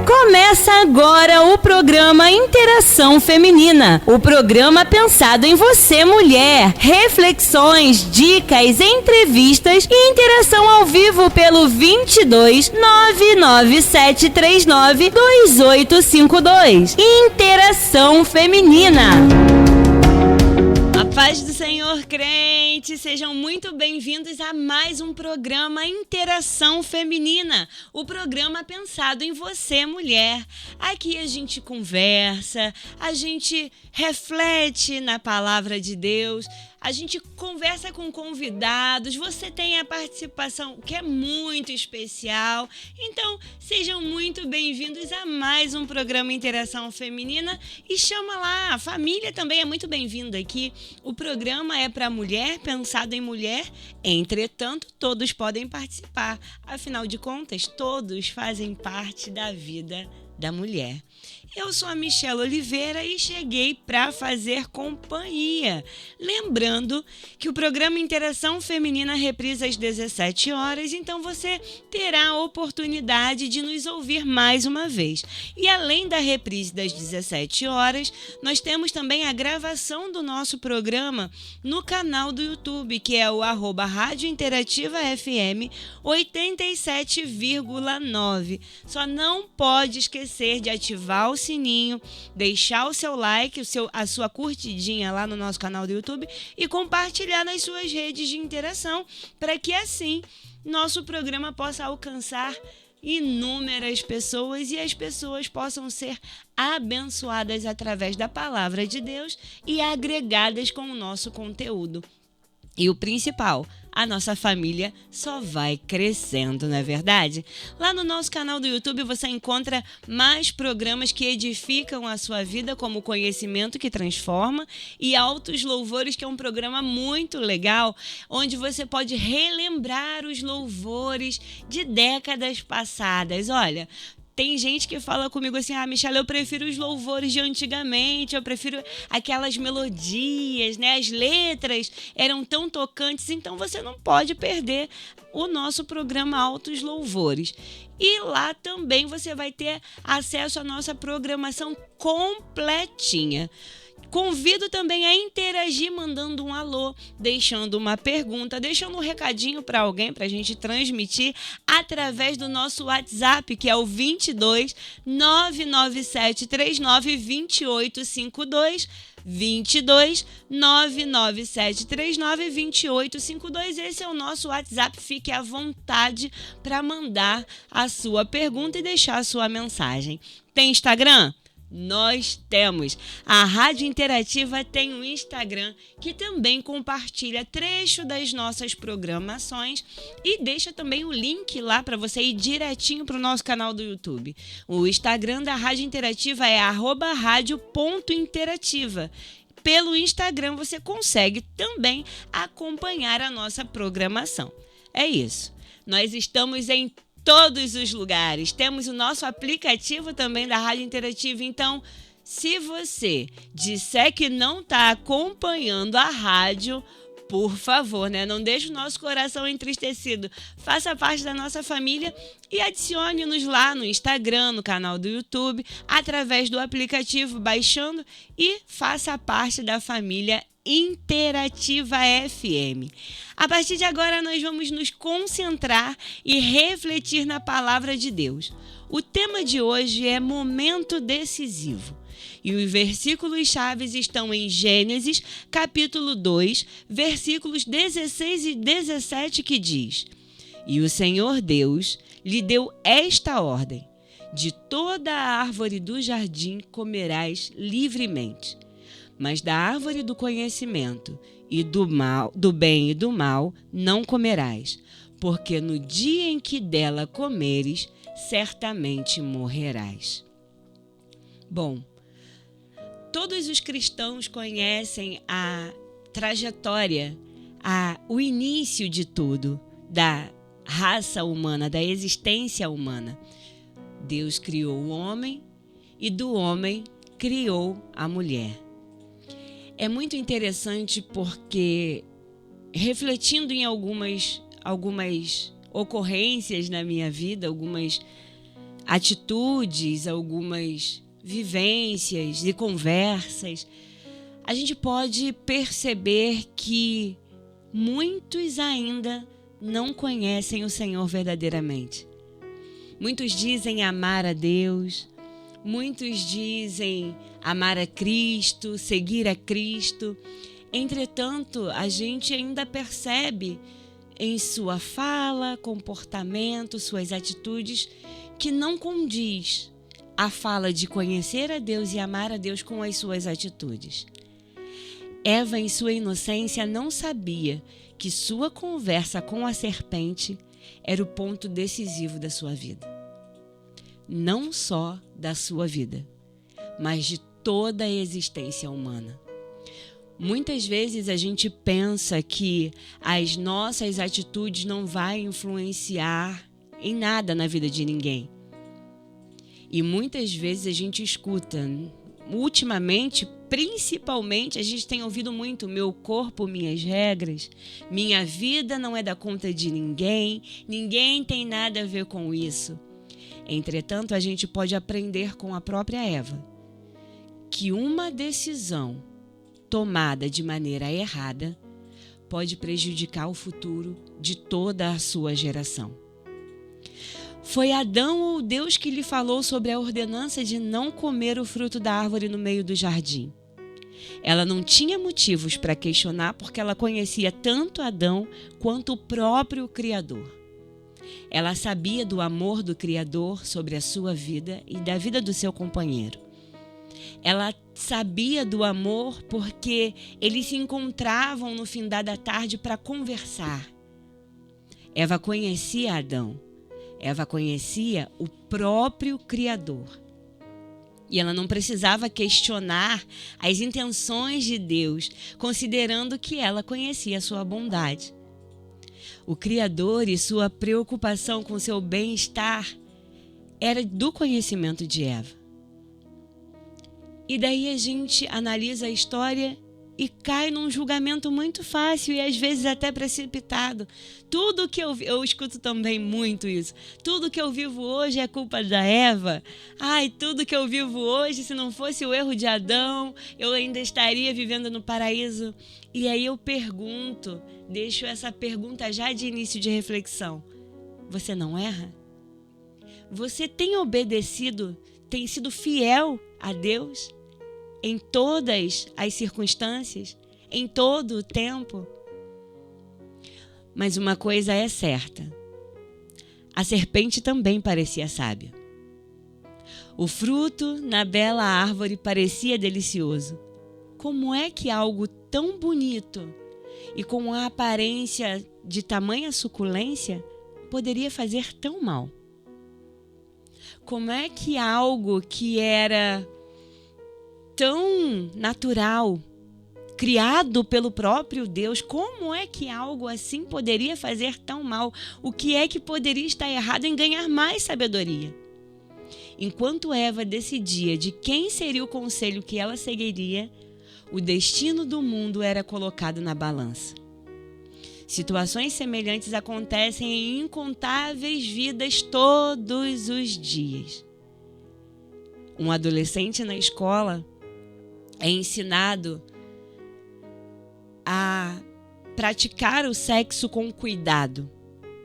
Começa agora o programa Interação Feminina, o programa pensado em você, mulher. Reflexões, dicas, entrevistas e interação ao vivo pelo 22 99739 2852. Interação Feminina. A paz do Senhor, crente, sejam muito bem-vindos a mais um programa Interação Feminina, o programa pensado em você, mulher. Aqui a gente conversa, a gente reflete na palavra de Deus, a gente conversa com convidados, você tem a participação que é muito especial. Então, sejam muito bem-vindos a mais um programa Interação Feminina e chama lá, a família também é muito bem-vinda aqui. O programa é para mulher, pensado em mulher, entretanto, todos podem participar. Afinal de contas, todos fazem parte da vida da mulher. Eu sou a Michelle Oliveira e cheguei para fazer companhia. Lembrando que o programa Interação Feminina reprisa às 17 horas, então você terá a oportunidade de nos ouvir mais uma vez. E além da reprise das 17 horas, nós temos também a gravação do nosso programa no canal do YouTube, que é o @Rádio Interativa FM 87,9. Só não pode esquecer de ativar o sininho, deixar o seu like, a sua curtidinha lá no nosso canal do YouTube e compartilhar nas suas redes de interação para que assim nosso programa possa alcançar inúmeras pessoas e as pessoas possam ser abençoadas através da palavra de Deus e agregadas com o nosso conteúdo. E o principal, a nossa família só vai crescendo, não é verdade? Lá no nosso canal do YouTube você encontra mais programas que edificam a sua vida, como Conhecimento que Transforma e Altos Louvores, que é um programa muito legal, onde você pode relembrar os louvores de décadas passadas. Olha, tem gente que fala comigo assim, Michelle, eu prefiro os louvores de antigamente, eu prefiro aquelas melodias, né? As letras eram tão tocantes, então você não pode perder o nosso programa Altos Louvores. E lá também você vai ter acesso à nossa programação completinha. Convido também a interagir mandando um alô, deixando uma pergunta, deixando um recadinho para alguém para a gente transmitir através do nosso WhatsApp, que é o 22 99739 2852. 22 99739 2852. Esse é o nosso WhatsApp. Fique à vontade para mandar a sua pergunta e deixar a sua mensagem. Tem Instagram? Nós temos. A Rádio Interativa tem um Instagram que também compartilha trecho das nossas programações e deixa também o link lá para você ir direitinho para o nosso canal do YouTube. O Instagram da Rádio Interativa é @radio.interativa. Pelo Instagram você consegue também acompanhar a nossa programação. É isso. Nós estamos em todos os lugares. Temos o nosso aplicativo também da Rádio Interativa. Então, se você disser que não está acompanhando a rádio, por favor, né? Não deixe o nosso coração entristecido. Faça parte da nossa família e adicione-nos lá no Instagram, no canal do YouTube, através do aplicativo, baixando e faça parte da família Interativa FM. A partir de agora nós vamos nos concentrar e refletir na palavra de Deus. O tema de hoje é momento decisivo. E os versículos chaves estão em Gênesis, capítulo 2, versículos 16 e 17, que diz: E o Senhor Deus lhe deu esta ordem: de toda a árvore do jardim comerás livremente, mas da árvore do conhecimento e do bem e do mal não comerás, porque no dia em que dela comeres, certamente morrerás. Bom, todos os cristãos conhecem a trajetória, o início de tudo, da raça humana, da existência humana. Deus criou o homem e do homem criou a mulher. É muito interessante porque, refletindo em algumas ocorrências na minha vida, algumas atitudes, algumas vivências e conversas, a gente pode perceber que muitos ainda não conhecem o Senhor verdadeiramente. Muitos dizem amar a Deus, muitos dizem amar a Cristo, seguir a Cristo. Entretanto, a gente ainda percebe em sua fala, comportamento, suas atitudes, que não condiz a fala de conhecer a Deus e amar a Deus com as suas atitudes. Eva, em sua inocência, não sabia que sua conversa com a serpente era o ponto decisivo da sua vida. Não só da sua vida, mas de toda a existência humana. Muitas vezes a gente pensa que as nossas atitudes não vão influenciar em nada na vida de ninguém. E muitas vezes a gente escuta, ultimamente, principalmente, a gente tem ouvido muito: meu corpo, minhas regras, minha vida não é da conta de ninguém, ninguém tem nada a ver com isso. Entretanto, a gente pode aprender com a própria Eva que uma decisão tomada de maneira errada pode prejudicar o futuro de toda a sua geração. Foi Adão ou Deus que lhe falou sobre a ordenança de não comer o fruto da árvore no meio do jardim. Ela não tinha motivos para questionar, porque ela conhecia tanto Adão quanto o próprio Criador. Ela sabia do amor do Criador sobre a sua vida e da vida do seu companheiro. Ela sabia do amor porque eles se encontravam no findar da tarde para conversar. Eva conhecia Adão. Eva conhecia o próprio Criador. E ela não precisava questionar as intenções de Deus, considerando que ela conhecia a sua bondade. O Criador e sua preocupação com seu bem-estar era do conhecimento de Eva. E daí a gente analisa a história e cai num julgamento muito fácil e às vezes até precipitado. Tudo que eu escuto também muito isso. Tudo que eu vivo hoje é culpa da Eva. Ai, tudo que eu vivo hoje, se não fosse o erro de Adão, eu ainda estaria vivendo no paraíso. E aí eu pergunto, deixo essa pergunta já de início de reflexão. Você não erra? Você tem obedecido, tem sido fiel a Deus em todas as circunstâncias, em todo o tempo? Mas uma coisa é certa: a serpente também parecia sábia. O fruto na bela árvore parecia delicioso. Como é que algo tão bonito e com a aparência de tamanha suculência poderia fazer tão mal? Como é que algo que era tão natural, criado pelo próprio Deus, como é que algo assim poderia fazer tão mal? O que é que poderia estar errado em ganhar mais sabedoria? Enquanto Eva decidia de quem seria o conselho que ela seguiria, o destino do mundo era colocado na balança. Situações semelhantes acontecem em incontáveis vidas todos os dias. Um adolescente na escola é ensinado a praticar o sexo com cuidado,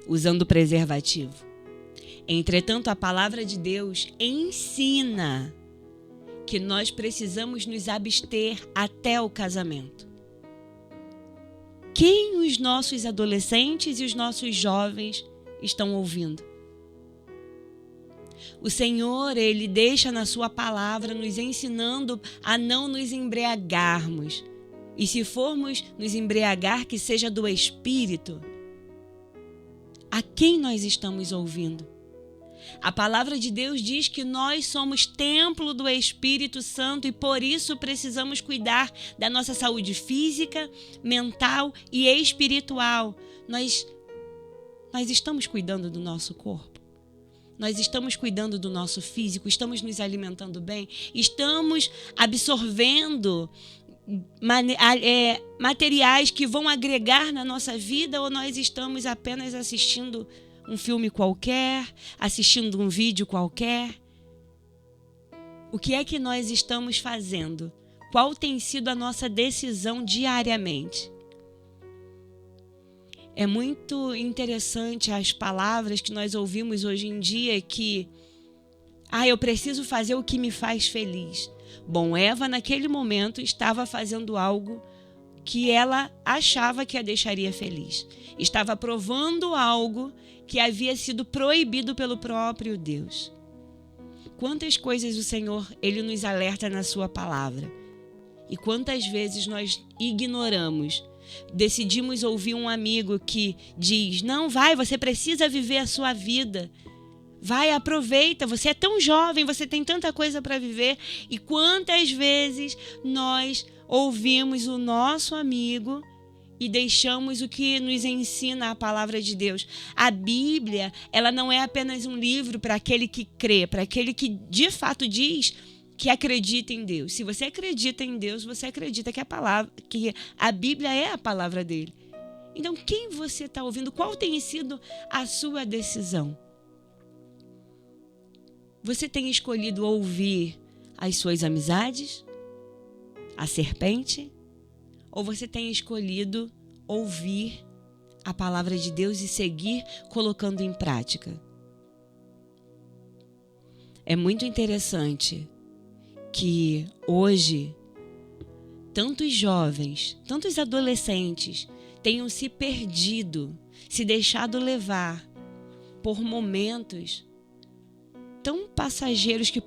usando preservativo. Entretanto, a palavra de Deus ensina que nós precisamos nos abster até o casamento. Quem os nossos adolescentes e os nossos jovens estão ouvindo? O Senhor, Ele deixa na sua palavra nos ensinando a não nos embriagarmos. E se formos nos embriagar, que seja do Espírito. A quem nós estamos ouvindo? A palavra de Deus diz que nós somos templo do Espírito Santo e por isso precisamos cuidar da nossa saúde física, mental e espiritual. Nós estamos cuidando do nosso corpo. Nós estamos cuidando do nosso físico, estamos nos alimentando bem, estamos absorvendo materiais que vão agregar na nossa vida, ou nós estamos apenas assistindo um filme qualquer, assistindo um vídeo qualquer? O que é que nós estamos fazendo? Qual tem sido a nossa decisão diariamente? É muito interessante as palavras que nós ouvimos hoje em dia que eu preciso fazer o que me faz feliz. Bom, Eva naquele momento estava fazendo algo que ela achava que a deixaria feliz. Estava provando algo que havia sido proibido pelo próprio Deus. Quantas coisas o Senhor, Ele nos alerta na sua palavra. E quantas vezes nós ignoramos. Decidimos ouvir um amigo que diz, não, vai, você precisa viver a sua vida. Vai, aproveita, você é tão jovem, você tem tanta coisa para viver. E quantas vezes nós ouvimos o nosso amigo e deixamos o que nos ensina a palavra de Deus. A Bíblia, ela não é apenas um livro para aquele que crê, para aquele que de fato diz que acredita em Deus. Se você acredita em Deus, você acredita que a Bíblia é a palavra dele. Então, quem você está ouvindo? Qual tem sido a sua decisão? Você tem escolhido ouvir as suas amizades? A serpente? Ou você tem escolhido ouvir a palavra de Deus e seguir colocando em prática? É muito interessante que hoje tantos jovens, tantos adolescentes tenham se perdido, se deixado levar por momentos tão passageiros que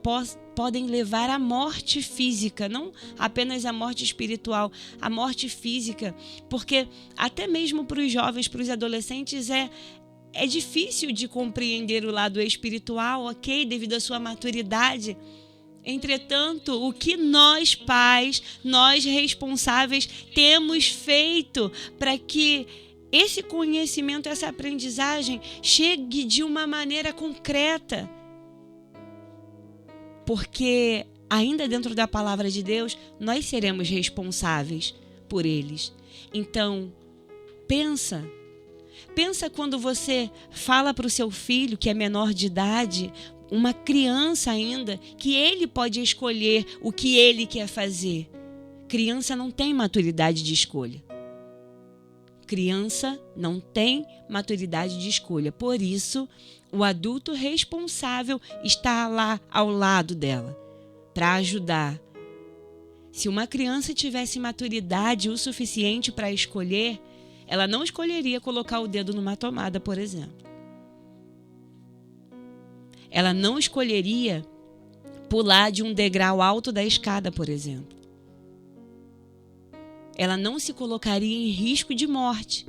podem levar à morte física, não apenas à morte espiritual, à morte física, porque até mesmo para os jovens, para os adolescentes, é difícil de compreender o lado espiritual, ok, devido à sua maturidade. Entretanto, o que nós pais, nós responsáveis, temos feito para que esse conhecimento, essa aprendizagem chegue de uma maneira concreta? Porque ainda dentro da palavra de Deus, nós seremos responsáveis por eles. Então, pensa quando você fala para o seu filho, que é menor de idade, uma criança ainda, que ele pode escolher o que ele quer fazer. Criança não tem maturidade de escolha. Criança não tem maturidade de escolha. Por isso, o adulto responsável está lá ao lado dela para ajudar. Se uma criança tivesse maturidade o suficiente para escolher, ela não escolheria colocar o dedo numa tomada, por exemplo. Ela não escolheria pular de um degrau alto da escada, por exemplo. Ela não se colocaria em risco de morte.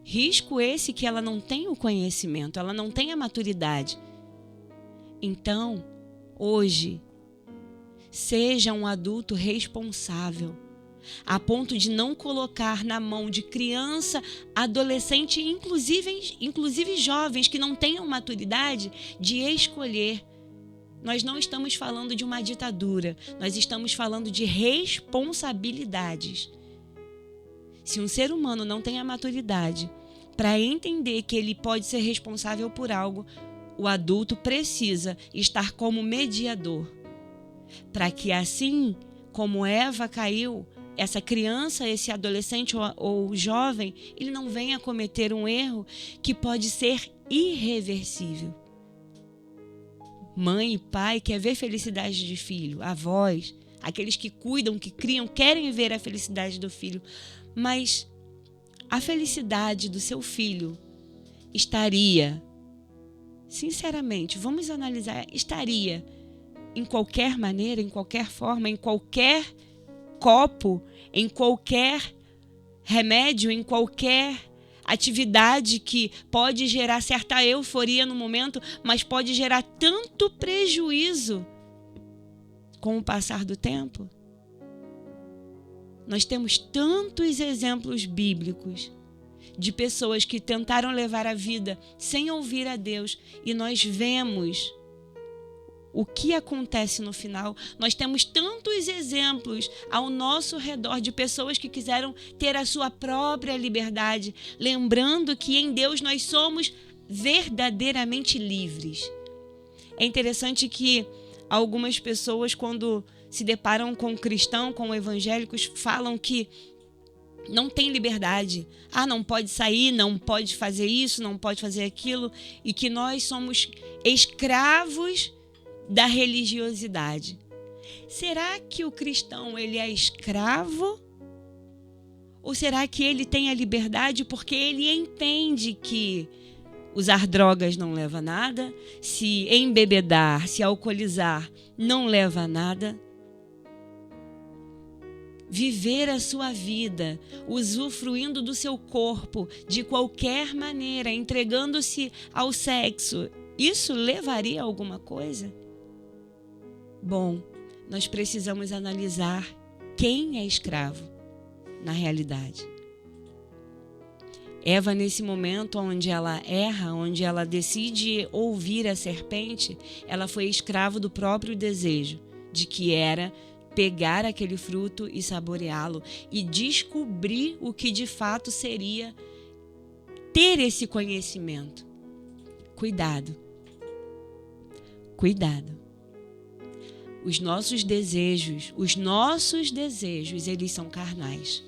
Risco esse que ela não tem o conhecimento, ela não tem a maturidade. Então, hoje, seja um adulto responsável, a ponto de não colocar na mão de criança, adolescente, inclusive jovens que não tenham maturidade de escolher. Nós não estamos falando de uma ditadura, nós estamos falando de responsabilidades. Se um ser humano não tem a maturidade para entender que ele pode ser responsável por algo, o adulto precisa estar como mediador, para que assim como Eva caiu, essa criança, esse adolescente ou jovem, ele não venha cometer um erro que pode ser irreversível. Mãe e pai quer ver felicidade de filho, avós, aqueles que cuidam, que criam, querem ver a felicidade do filho, mas a felicidade do seu filho estaria, sinceramente, vamos analisar, estaria em qualquer maneira, em qualquer forma, em qualquer copo, em qualquer remédio, em qualquer atividade que pode gerar certa euforia no momento, mas pode gerar tanto prejuízo com o passar do tempo. Nós temos tantos exemplos bíblicos de pessoas que tentaram levar a vida sem ouvir a Deus, e nós vemos o que acontece no final. Nós temos tantos exemplos ao nosso redor de pessoas que quiseram ter a sua própria liberdade, lembrando que em Deus nós somos verdadeiramente livres. É interessante que algumas pessoas, quando se deparam com cristãos, com evangélicos, falam que não tem liberdade. Não pode sair, não pode fazer isso, não pode fazer aquilo, e que nós somos escravos da religiosidade. Será que o cristão ele é escravo? Ou será que ele tem a liberdade porque ele entende que usar drogas não leva a nada, se embebedar, se alcoolizar não leva a nada? Viver a sua vida, usufruindo do seu corpo de qualquer maneira, entregando-se ao sexo, isso levaria a alguma coisa? Bom, nós precisamos analisar quem é escravo na realidade. Eva, nesse momento onde ela erra, onde ela decide ouvir a serpente, ela foi escrava do próprio desejo, de que era pegar aquele fruto e saboreá-lo e descobrir o que de fato seria ter esse conhecimento. Cuidado. Cuidado. Os nossos desejos, eles são carnais.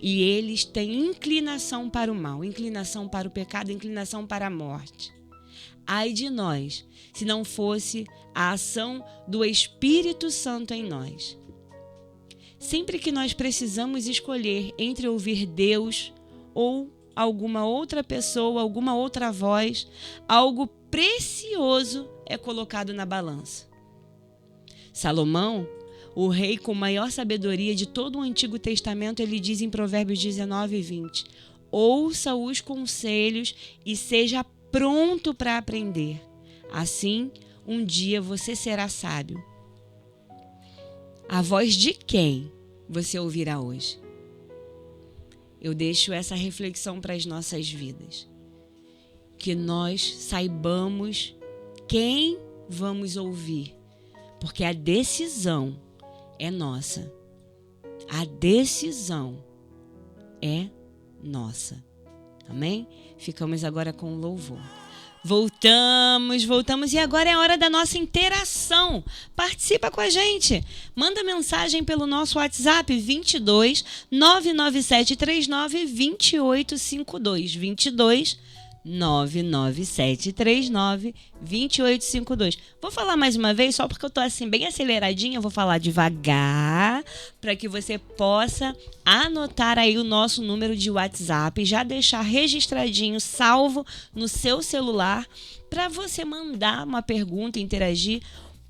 E eles têm inclinação para o mal, inclinação para o pecado, inclinação para a morte. Ai de nós, se não fosse a ação do Espírito Santo em nós. Sempre que nós precisamos escolher entre ouvir Deus ou alguma outra pessoa, alguma outra voz, algo precioso é colocado na balança. Salomão, o rei com maior sabedoria de todo o Antigo Testamento, ele diz em Provérbios 19:20: ouça os conselhos e seja pronto para aprender. Assim, um dia você será sábio. A voz de quem você ouvirá hoje? Eu deixo essa reflexão para as nossas vidas. Que nós saibamos quem vamos ouvir, porque a decisão é nossa. A decisão é nossa. Amém? Ficamos agora com o louvor. Voltamos e agora é a hora da nossa interação. Participa com a gente. Manda mensagem pelo nosso WhatsApp 22 99739 2852. 22 99739 2852. Vou falar mais uma vez, só porque eu tô assim bem aceleradinha, eu vou falar devagar, para que você possa anotar aí o nosso número de WhatsApp, já deixar registradinho, salvo no seu celular, para você mandar uma pergunta, interagir,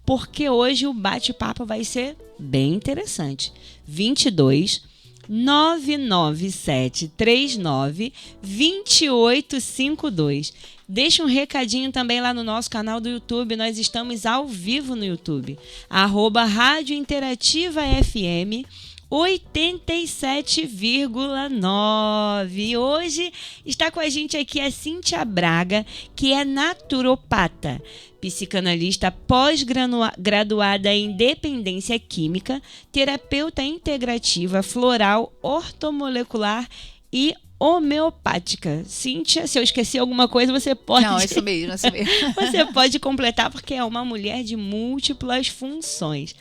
porque hoje o bate-papo vai ser bem interessante. 22 99739 2852. Deixa um recadinho também lá no nosso canal do YouTube. Nós estamos ao vivo no YouTube. @Rádio Interativa FM 87,9. Hoje está com a gente aqui a Cíntia Braga, que é naturopata, psicanalista pós-graduada em dependência química, terapeuta integrativa, floral, ortomolecular e homeopática. Cíntia, se eu esqueci alguma coisa, você pode... Não, é isso mesmo, é isso mesmo. Você pode completar, porque é uma mulher de múltiplas funções.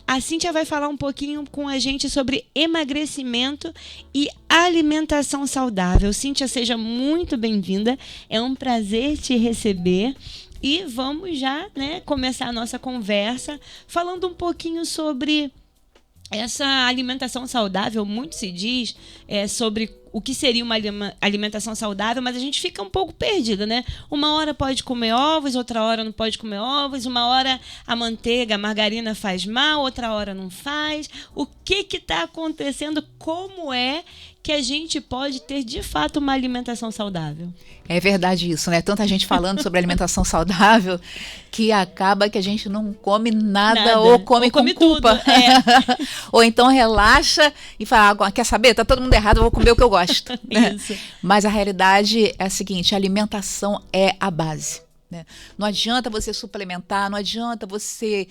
A Cíntia vai falar um pouquinho com a gente sobre emagrecimento e alimentação saudável. Cíntia, seja muito bem-vinda. É um prazer te receber. E vamos já, começar a nossa conversa falando um pouquinho sobre essa alimentação saudável. Muito se diz sobre o que seria uma alimentação saudável, mas a gente fica um pouco perdida, né? Uma hora pode comer ovos, outra hora não pode comer ovos, uma hora a manteiga, a margarina faz mal, outra hora não faz. O que está acontecendo? Como é que a gente pode ter, de fato, uma alimentação saudável? É verdade isso, né? Tanta gente falando sobre alimentação saudável que acaba que a gente não come nada. Ou come com culpa. Tudo, é. Ou então relaxa e fala, quer saber? Tá todo mundo errado, eu vou comer o que eu gosto. Né? Isso. Mas a realidade é a seguinte, a alimentação é a base. né? Não adianta você suplementar, não adianta você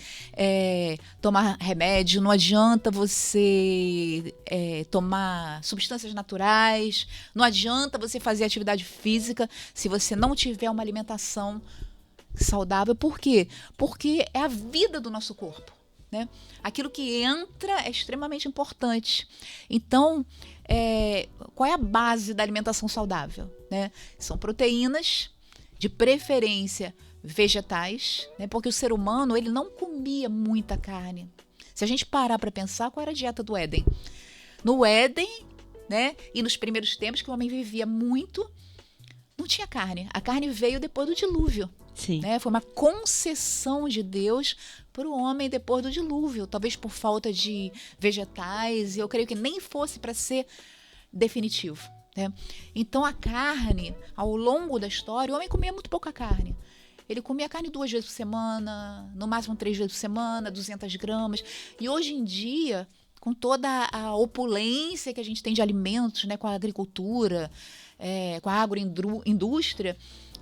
tomar remédio, não adianta você tomar substâncias naturais, não adianta você fazer atividade física se você não tiver uma alimentação saudável. Por quê? Porque é a vida do nosso corpo, né? Aquilo que entra é extremamente importante. Então, qual é a base da alimentação saudável, né? São proteínas, de preferência vegetais, né? Porque o ser humano ele não comia muita carne. Se a gente parar para pensar, qual era a dieta do Éden? No Éden, né? E nos primeiros tempos que o homem vivia muito, não tinha carne. A carne veio depois do dilúvio. Sim. Né? Foi uma concessão de Deus para o homem depois do dilúvio, talvez por falta de vegetais, e eu creio que nem fosse para ser definitivo. Né? Então a carne, ao longo da história, o homem comia muito pouca carne. Ele comia carne 2 vezes por semana, no máximo 3 vezes por semana, 200 gramas. E hoje em dia, com toda a opulência que a gente tem de alimentos, né, com a agricultura, com a agroindústria,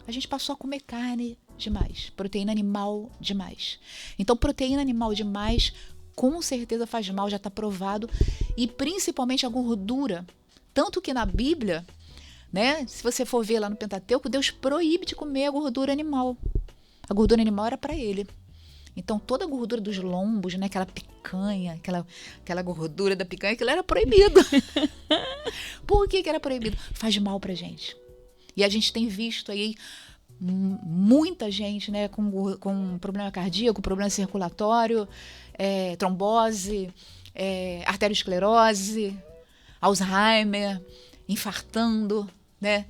a gente passou a comer carne demais, proteína animal demais. Então, proteína animal demais, com certeza faz mal, já está provado. E principalmente a gordura. Tanto que na Bíblia, né, se você for ver lá no Pentateuco, Deus proíbe de comer a gordura animal. A gordura animal era para ele. Então, toda a gordura dos lombos, né, aquela picanha, aquela gordura da picanha, aquilo era proibido. Por que era proibido? Faz mal pra gente. E a gente tem visto aí muita gente, né, com problema cardíaco, problema circulatório, trombose, arteriosclerose, Alzheimer, infartando, né?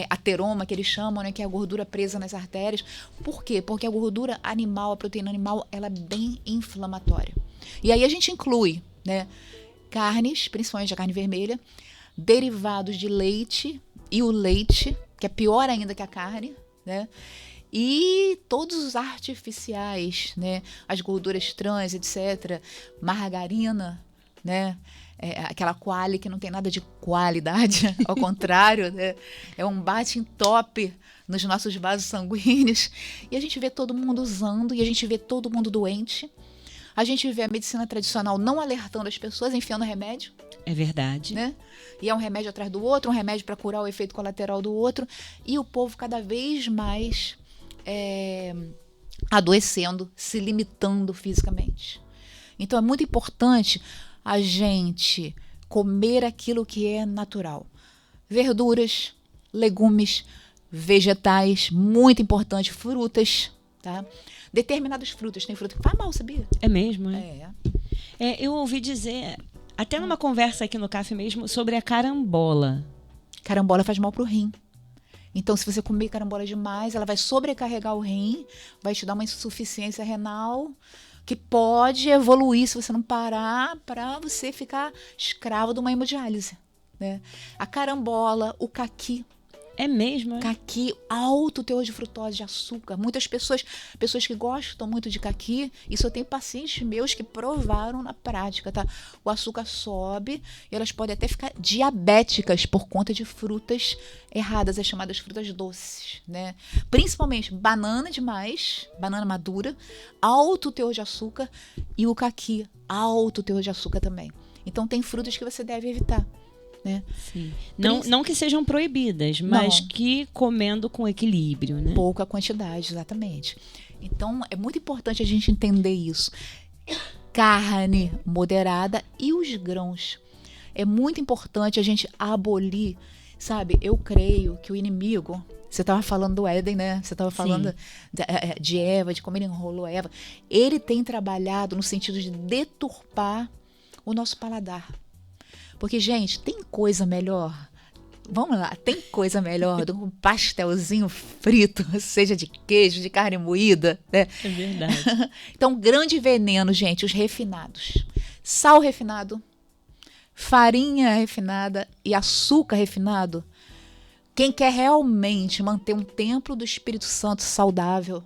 Ateroma, que eles chamam, né, que é a gordura presa nas artérias. Por quê? Porque a gordura animal, a proteína animal, ela é bem inflamatória. E aí a gente inclui, né, carnes, principalmente a carne vermelha, derivados de leite e o leite, que é pior ainda que a carne, né? E todos os artificiais, né, as gorduras trans, etc., margarina, né? Aquela quali que não tem nada de qualidade, ao contrário, né? É um bate-em-top nos nossos vasos sanguíneos. E a gente vê todo mundo usando, e a gente vê todo mundo doente. A gente vê a medicina tradicional não alertando as pessoas, enfiando remédio. É verdade. Né? E é um remédio atrás do outro, um remédio para curar o efeito colateral do outro. E o povo cada vez mais adoecendo, se limitando fisicamente. Então é muito importante a gente comer aquilo que é natural. Verduras, legumes, vegetais, muito importante, frutas, tá? Determinadas frutas, tem fruta que faz mal, sabia? É mesmo, né? Eu ouvi dizer, até numa conversa aqui no café mesmo, sobre a carambola. Carambola faz mal pro rim. Então, se você comer carambola demais, ela vai sobrecarregar o rim, vai te dar uma insuficiência renal, que pode evoluir se você não parar, para você ficar escravo de uma hemodiálise, né? A carambola, o caqui. É mesmo? Caqui, alto teor de frutose, de açúcar. Muitas pessoas que gostam muito de caqui, isso eu tenho pacientes meus que provaram na prática, tá? O açúcar sobe e elas podem até ficar diabéticas por conta de frutas erradas, as chamadas frutas doces, né? Principalmente banana demais, banana madura, alto teor de açúcar, e o caqui, alto teor de açúcar também. Então tem frutas que você deve evitar. Né? Sim. Não que sejam proibidas, mas que comendo com equilíbrio, né? Pouca quantidade, exatamente. Então é muito importante a gente entender isso. Carne moderada e os grãos. É muito importante a gente abolir, sabe? Eu creio que o inimigo, você estava falando do Éden, né? Você estava falando de Eva, de como ele enrolou Eva. Ele tem trabalhado no sentido de deturpar o nosso paladar. Porque, gente, tem coisa melhor? Vamos lá, tem coisa melhor do que um pastelzinho frito, seja de queijo, de carne moída, né? É verdade. Então, grande veneno, gente, os refinados. Sal refinado, farinha refinada e açúcar refinado. Quem quer realmente manter um templo do Espírito Santo saudável,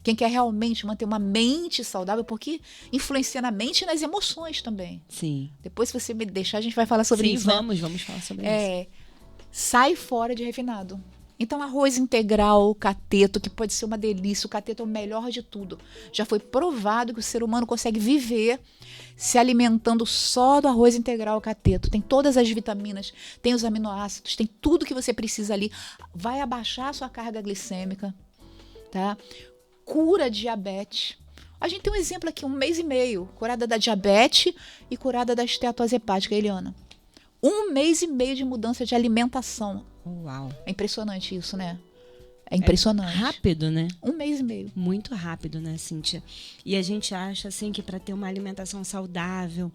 quem quer realmente manter uma mente saudável, porque influencia na mente e nas emoções também. Sim. Depois, se você me deixar, a gente vai falar sobre isso. Sim, vamos falar sobre isso. Sai fora de refinado. Então, arroz integral, cateto, que pode ser uma delícia. O cateto é o melhor de tudo. Já foi provado que o ser humano consegue viver se alimentando só do arroz integral cateto. Tem todas as vitaminas, tem os aminoácidos, tem tudo que você precisa ali. Vai abaixar a sua carga glicêmica, tá? Cura diabetes. A gente tem um exemplo aqui, 1 mês e meio, curada da diabetes e curada da esteatose hepática, Eliana. 1 mês e meio de mudança de alimentação. Uau. É impressionante isso, né? É impressionante. É rápido, né? 1 mês e meio. Muito rápido, né, Cíntia? E a gente acha, assim, que para ter uma alimentação saudável,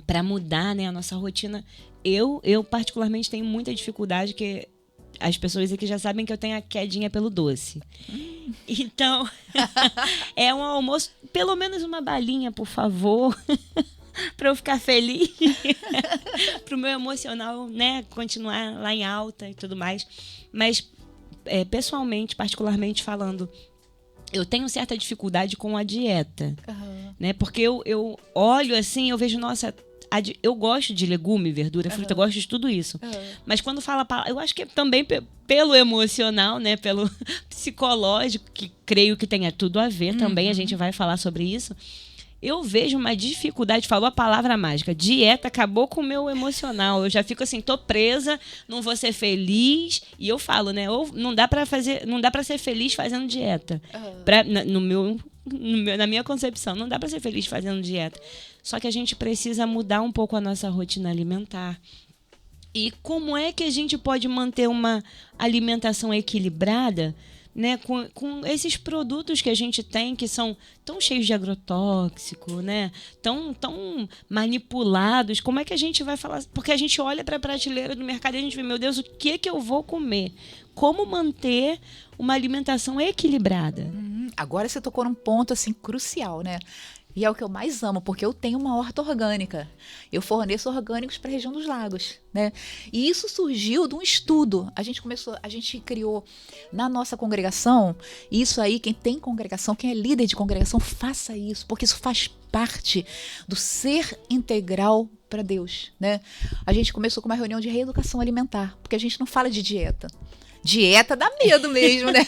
para mudar, né, a nossa rotina, eu particularmente tenho muita dificuldade, que as pessoas aqui já sabem que eu tenho a quedinha pelo doce. Então, é um almoço, pelo menos uma balinha, por favor, para eu ficar feliz, para o meu emocional, né, continuar lá em alta e tudo mais. Mas, pessoalmente, particularmente falando, eu tenho certa dificuldade com a dieta, né? Porque eu olho assim, eu vejo, nossa, eu gosto de legume, verdura, fruta, eu gosto de tudo isso. Mas quando fala, eu acho que é também pelo emocional, né, pelo psicológico, que creio que tenha tudo a ver também, a gente vai falar sobre isso. Eu vejo uma dificuldade, falou a palavra mágica, dieta acabou com o meu emocional. Eu já fico assim, tô presa, não vou ser feliz. E eu falo, né, ou não dá para ser feliz fazendo dieta. Na minha concepção, não dá para ser feliz fazendo dieta. Só que a gente precisa mudar um pouco a nossa rotina alimentar. E como é que a gente pode manter uma alimentação equilibrada, né, com esses produtos que a gente tem, que são tão cheios de agrotóxico, né, tão manipulados? Como é que a gente vai falar? Porque a gente olha para a prateleira do mercado e a gente vê, meu Deus, o que eu vou comer? Como manter uma alimentação equilibrada? Agora você tocou num ponto assim crucial, né? E é o que eu mais amo, porque eu tenho uma horta orgânica. Eu forneço orgânicos para a região dos lagos, né? E isso surgiu de um estudo. A gente criou na nossa congregação, e isso aí, quem tem congregação, quem é líder de congregação, faça isso, porque isso faz parte do ser integral para Deus, né? A gente começou com uma reunião de reeducação alimentar, porque a gente não fala de dieta. Dieta dá medo mesmo, né?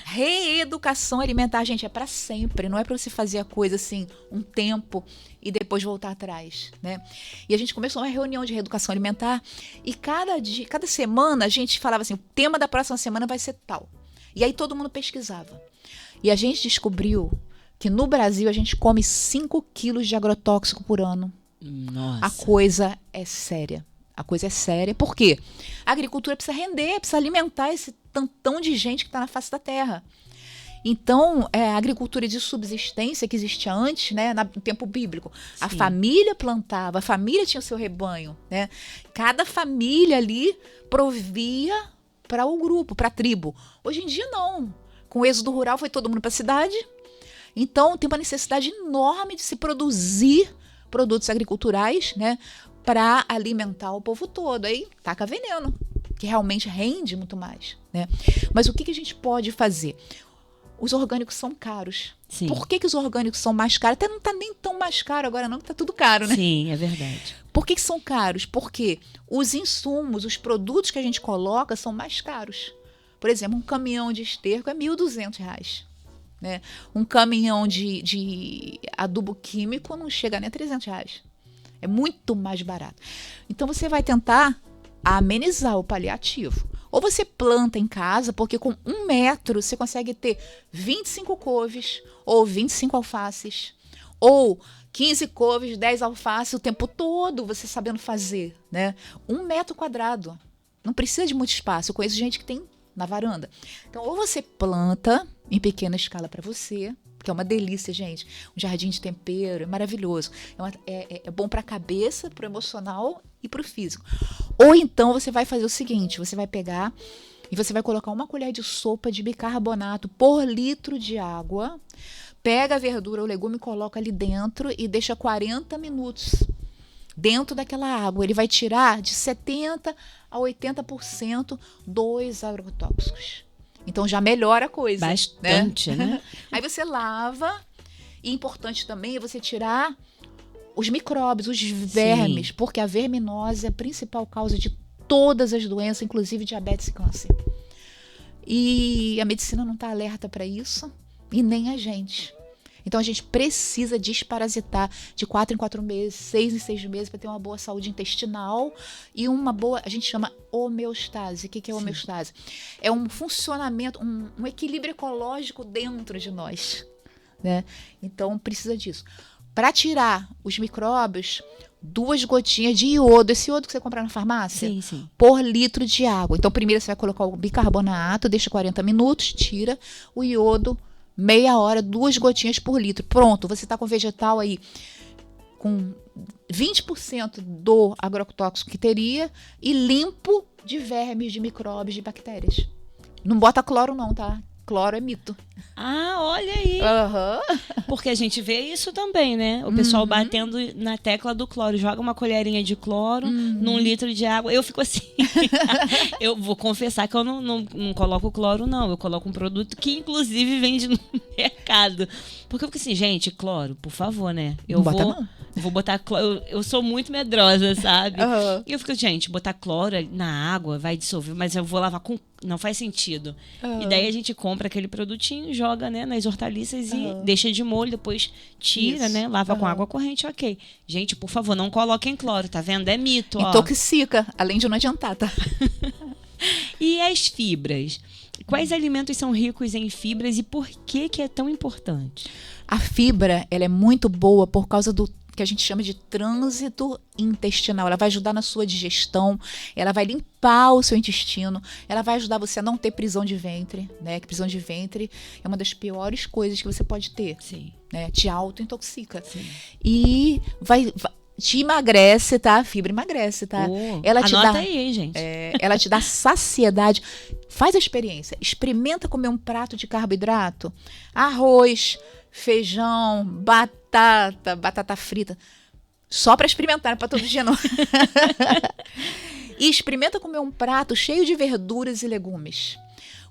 Reeducação alimentar, gente, é para sempre. Não é para você fazer a coisa assim um tempo e depois voltar atrás, né? E a gente começou uma reunião de reeducação alimentar e cada semana a gente falava assim, o tema da próxima semana vai ser tal. E aí todo mundo pesquisava. E a gente descobriu que no Brasil a gente come 5 quilos de agrotóxico por ano. Nossa. A coisa é séria. A coisa é séria, por quê? A agricultura precisa render, precisa alimentar esse tantão de gente que está na face da terra. Então, a agricultura de subsistência que existia antes, né, no tempo bíblico, a família plantava, a família tinha o seu rebanho, né? Cada família ali provia para o grupo, para a tribo. Hoje em dia, não. Com o êxodo rural, foi todo mundo para a cidade. Então, tem uma necessidade enorme de se produzir produtos agriculturais, né, para alimentar o povo todo. Aí taca veneno, que realmente rende muito mais, né? Mas o que a gente pode fazer? Os orgânicos são caros. Sim. Por que os orgânicos são mais caros? Até não está nem tão mais caro agora não, que está tudo caro, né? Sim, é verdade. Por que são caros? Porque os insumos, os produtos que a gente coloca são mais caros. Por exemplo, um caminhão de esterco é R$1.200. Né? Um caminhão de adubo químico não chega nem a R$300. É muito mais barato. Então, você vai tentar amenizar o paliativo. Ou você planta em casa, porque com 1 metro você consegue ter 25 couves, ou 25 alfaces, ou 15 couves, 10 alfaces o tempo todo, você sabendo fazer, né? 1 metro quadrado. Não precisa de muito espaço. Eu conheço gente que tem na varanda. Então, ou você planta em pequena escala para você, que é uma delícia, gente. Um jardim de tempero, é maravilhoso. É bom para a cabeça, para o emocional e para o físico. Ou então você vai fazer o seguinte, você vai pegar e você vai colocar 1 colher de sopa de bicarbonato por litro de água, pega a verdura ou legume, coloca ali dentro e deixa 40 minutos dentro daquela água. Ele vai tirar de 70% a 80% dos agrotóxicos. Então já melhora a coisa. Bastante, né? Aí você lava. E importante também é você tirar os micróbios, os vermes, porque a verminose é a principal causa de todas as doenças, inclusive diabetes e câncer. E a medicina não está alerta para isso, e nem a gente. Então a gente precisa desparasitar de 4 em 4 meses, 6 em 6 meses, para ter uma boa saúde intestinal e uma boa, a gente chama homeostase. O que é homeostase? É um funcionamento, um equilíbrio ecológico dentro de nós, né? Então precisa disso. Para tirar os micróbios, 2 gotinhas de iodo, esse iodo que você compra na farmácia, Sim. por litro de água. Então primeiro você vai colocar o bicarbonato, deixa 40 minutos, tira o iodo, meia hora, 2 gotinhas por litro. Pronto, você está com vegetal aí com 20% do agrotóxico que teria e limpo de vermes, de micróbios, de bactérias. Não bota cloro não, tá? Cloro é mito. Ah, olha aí. Uhum. Porque a gente vê isso também, né? O pessoal batendo na tecla do cloro. Joga uma colherinha de cloro num litro de água. Eu fico assim. Eu vou confessar que eu não coloco cloro, não. Eu coloco um produto que, inclusive, vende no mercado. Porque eu fico assim, gente, cloro, por favor, né? Eu vou botar cloro. Eu sou muito medrosa, sabe? Uhum. E eu fico, gente, botar cloro na água vai dissolver, mas eu vou lavar com. Não faz sentido. E daí a gente compra aquele produtinho, joga, né, nas hortaliças e deixa de molho, depois tira, né? Lava com água corrente, ok. Gente, por favor, não coloquem cloro, tá vendo? É mito, ó. Intoxica, além de não adiantar, tá? E as fibras? Quais alimentos são ricos em fibras e por que é tão importante? A fibra, ela é muito boa por causa do que a gente chama de trânsito intestinal. Ela vai ajudar na sua digestão, ela vai limpar o seu intestino, ela vai ajudar você a não ter prisão de ventre, né? Que prisão de ventre é uma das piores coisas que você pode ter. Sim. Né? Te auto-intoxica. Sim. E te emagrece, tá? A fibra emagrece, tá? Ela te anota dá, aí, gente. Ela te dá saciedade. Faz a experiência. Experimenta comer um prato de carboidrato. Arroz, feijão, batata frita. Só para experimentar, para todo dia não. E experimenta comer um prato cheio de verduras e legumes.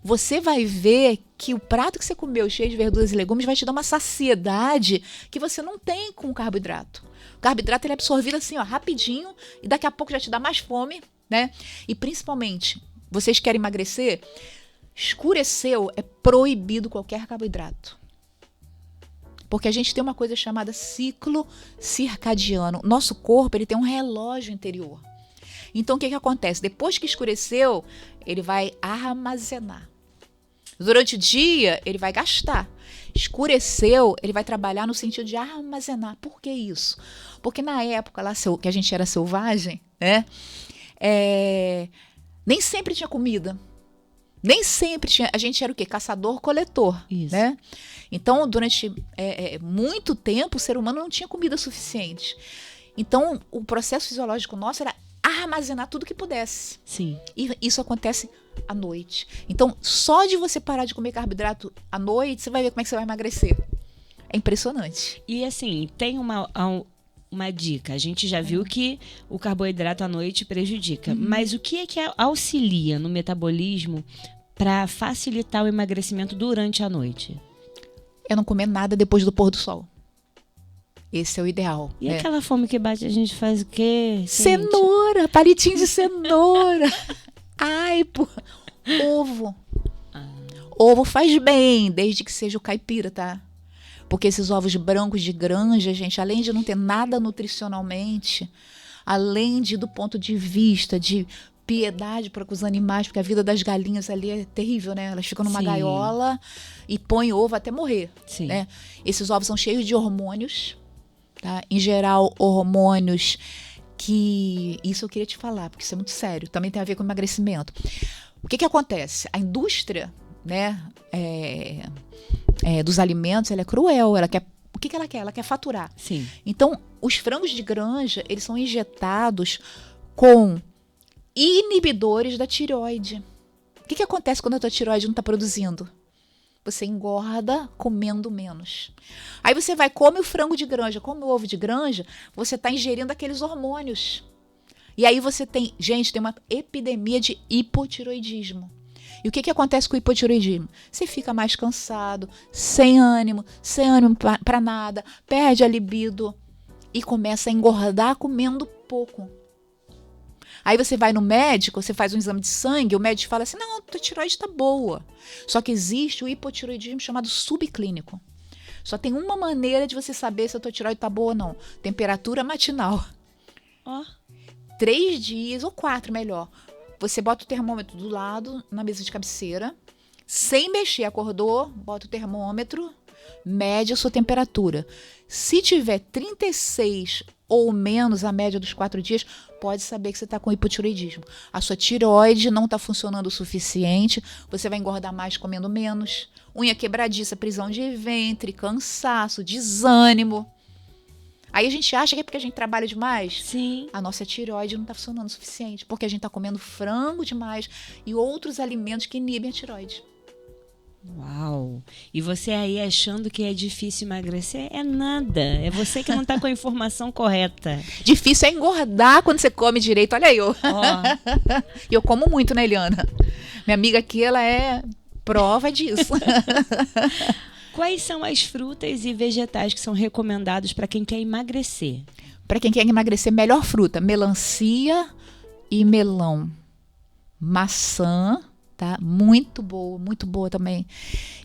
Você vai ver que o prato que você comeu cheio de verduras e legumes vai te dar uma saciedade que você não tem com o carboidrato. O carboidrato ele é absorvido assim, ó, rapidinho, e daqui a pouco já te dá mais fome, né? E principalmente, vocês querem emagrecer? Escureceu, é proibido qualquer carboidrato. Porque a gente tem uma coisa chamada ciclo circadiano. Nosso corpo ele tem um relógio interior. Então, o que acontece? Depois que escureceu, ele vai armazenar. Durante o dia, ele vai gastar. Escureceu, ele vai trabalhar no sentido de armazenar. Por que isso? Porque na época lá que a gente era selvagem, né? Nem sempre tinha comida. Nem sempre tinha. A gente era o quê? Caçador-coletor. Isso. Né? Então, durante muito tempo, o ser humano não tinha comida suficiente. Então, o processo fisiológico nosso era armazenar tudo que pudesse. Sim. E isso acontece à noite. Então, só de você parar de comer carboidrato à noite, você vai ver como é que você vai emagrecer. É impressionante. E assim, tem uma dica. A gente já viu que o carboidrato à noite prejudica. Mas o que é que auxilia no metabolismo para facilitar o emagrecimento durante a noite? É não comer nada depois do pôr do sol. Esse é o ideal. E aquela fome que bate, a gente faz o quê? Cenoura, palitinho de cenoura. Ai, pô. Ovo. Ovo faz bem, desde que seja o caipira, tá? Porque esses ovos brancos de granja, gente, além de não ter nada nutricionalmente, além de do ponto de vista de piedade para com os animais, porque a vida das galinhas ali é terrível, né? Elas ficam numa gaiola e põem ovo até morrer. Sim. Né? Esses ovos são cheios de hormônios, tá? Em geral, hormônios que... Isso eu queria te falar, porque isso é muito sério. Também tem a ver com emagrecimento. O que acontece? A indústria, né, dos alimentos, ela é cruel. Ela quer... O que ela quer? Ela quer faturar. Sim. Então, os frangos de granja, eles são injetados com inibidores da tireoide. O que acontece quando a tua tireoide não está produzindo? Você engorda comendo menos. Aí você vai, come o frango de granja, come o ovo de granja, você está ingerindo aqueles hormônios. E aí você tem... Gente, tem uma epidemia de hipotireoidismo. E o que acontece com o hipotireoidismo? Você fica mais cansado, sem ânimo para nada, perde a libido e começa a engordar comendo pouco. Aí você vai no médico, você faz um exame de sangue, o médico fala assim, não, tua tireoide está boa. Só que existe o hipotireoidismo chamado subclínico. Só tem uma maneira de você saber se a tua tireoide está boa ou não. Temperatura matinal. Ó. 3 dias, ou 4 melhor. Você bota o termômetro do lado, na mesa de cabeceira, sem mexer, acordou, bota o termômetro, mede a sua temperatura. Se tiver 36 ou menos a média dos 4 dias, pode saber que você está com hipotireoidismo. A sua tireoide não está funcionando o suficiente, você vai engordar mais comendo menos, unha quebradiça, prisão de ventre, cansaço, desânimo. Aí a gente acha que é porque a gente trabalha demais. Sim. A nossa tireoide não está funcionando o suficiente, porque a gente está comendo frango demais e outros alimentos que inibem a tireoide. Uau! E você aí achando que é difícil emagrecer? É nada. É você que não está com a informação correta. Difícil é engordar quando você come direito. Olha aí, eu. Ó. E eu como muito, né, Eliana? Minha amiga aqui, ela é prova disso. Quais são as frutas e vegetais que são recomendados para quem quer emagrecer? Para quem quer emagrecer, melhor fruta: melancia e melão. Maçã, tá? Muito boa também.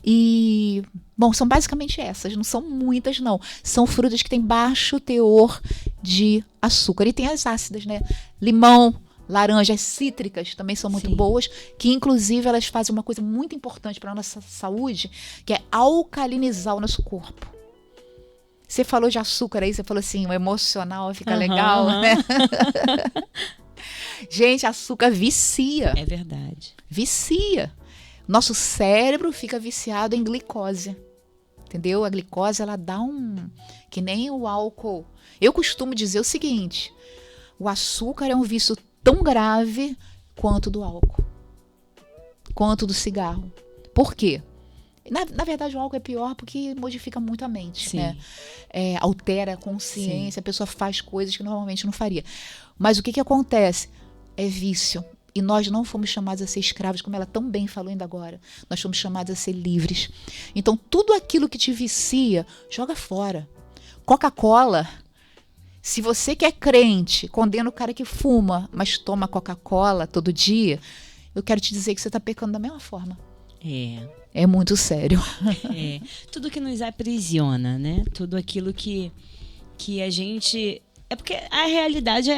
E, bom, são basicamente essas, não são muitas, não. São frutas que têm baixo teor de açúcar. E tem as ácidas, né? Limão, laranjas cítricas também são muito Sim. boas, que inclusive elas fazem uma coisa muito importante para a nossa saúde, que é alcalinizar o nosso corpo. Você falou de açúcar aí, você falou assim, o emocional fica legal, né? Gente, açúcar vicia. É verdade. Vicia. Nosso cérebro fica viciado em glicose. Entendeu? A glicose, ela dá que nem o álcool. Eu costumo dizer o seguinte, o açúcar é um vício tão grave quanto do álcool, quanto do cigarro. Por quê? Na verdade, o álcool é pior porque modifica muito a mente, Sim. né? Altera a consciência, Sim. a pessoa faz coisas que normalmente não faria. Mas o que acontece? É vício. E nós não fomos chamados a ser escravos, como ela tão bem falou ainda agora. Nós fomos chamados a ser livres. Então, tudo aquilo que te vicia, joga fora. Coca-Cola. Se você que é crente, condena o cara que fuma, mas toma Coca-Cola todo dia, eu quero te dizer que você está pecando da mesma forma. É muito sério. Tudo que nos aprisiona, né? Tudo aquilo que a gente... É porque a realidade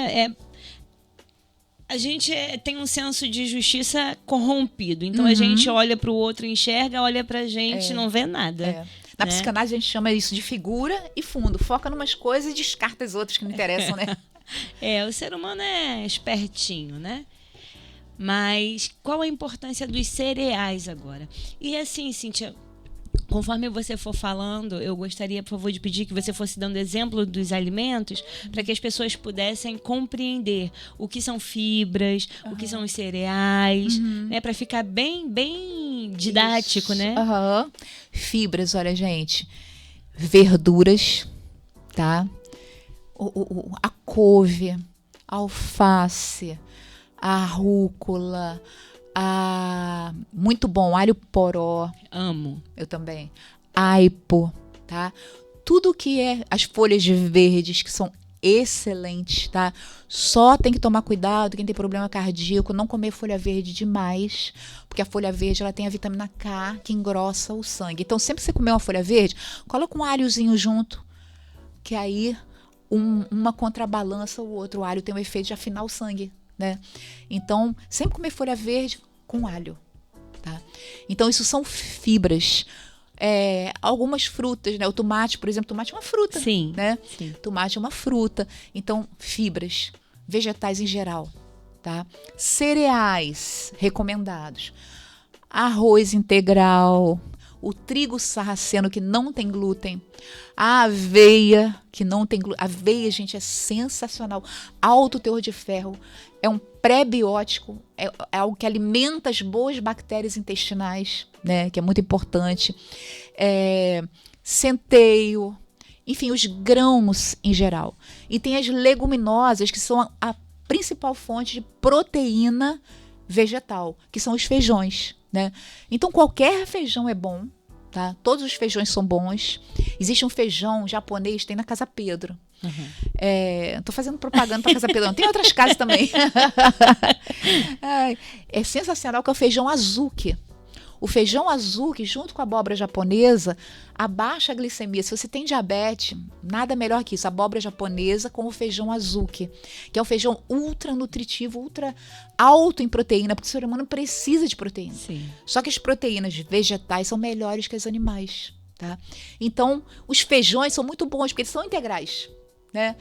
a gente tem um senso de justiça corrompido. Então a gente olha para o outro, enxerga, olha pra gente, não vê nada. Na psicanálise a gente chama isso de figura e fundo. Foca em umas coisas e descarta as outras que não interessam, né? O ser humano é espertinho, né? Mas qual a importância dos cereais agora? E assim, Cíntia, conforme você for falando, eu gostaria, por favor, de pedir que você fosse dando exemplo dos alimentos para que as pessoas pudessem compreender o que são fibras, o que são os cereais, né? Para ficar bem didático, Isso. né? Fibras, olha, gente. Verduras, tá? A couve, a alface, a rúcula, muito bom, alho poró. Amo. Eu também. Aipo, tá? Tudo que é as folhas verdes, que são excelentes, tá? Só tem que tomar cuidado quem tem problema cardíaco, não comer folha verde demais, porque a folha verde ela tem a vitamina K que engrossa o sangue. Então, sempre que você comer uma folha verde, coloca um alhozinho junto, que aí uma contrabalança o outro. O alho tem o efeito de afinar o sangue, né? Então, sempre comer folha verde com alho, tá? Então, isso são fibras. Algumas frutas, né? O tomate, por exemplo, tomate é uma fruta. Sim, né? sim. Tomate é uma fruta. Então, fibras, vegetais em geral, tá? Cereais recomendados. Arroz integral, o trigo sarraceno que não tem glúten, a aveia que não tem glúten. Aveia, gente, é sensacional. Alto teor de ferro, é um pré-biótico, é algo que alimenta as boas bactérias intestinais, né? Que é muito importante. Centeio, enfim, os grãos em geral. E tem as leguminosas, que são a principal fonte de proteína vegetal, que são os feijões, né? Então, qualquer feijão é bom, tá? Todos os feijões são bons. Existe um feijão japonês, tem na Casa Pedro. Tô fazendo propaganda para Casa Pedro, não. Tem outras casas também. É sensacional, que é o feijão azuki. O feijão azuki, junto com a abóbora japonesa, abaixa a glicemia. Se você tem diabetes, nada melhor que isso. A abóbora japonesa com o feijão azuki, que é um feijão ultra nutritivo, ultra alto em proteína, porque o ser humano precisa de proteína. Sim. Só que as proteínas vegetais são melhores que as animais, tá? Então, os feijões são muito bons, porque eles são integrais, né?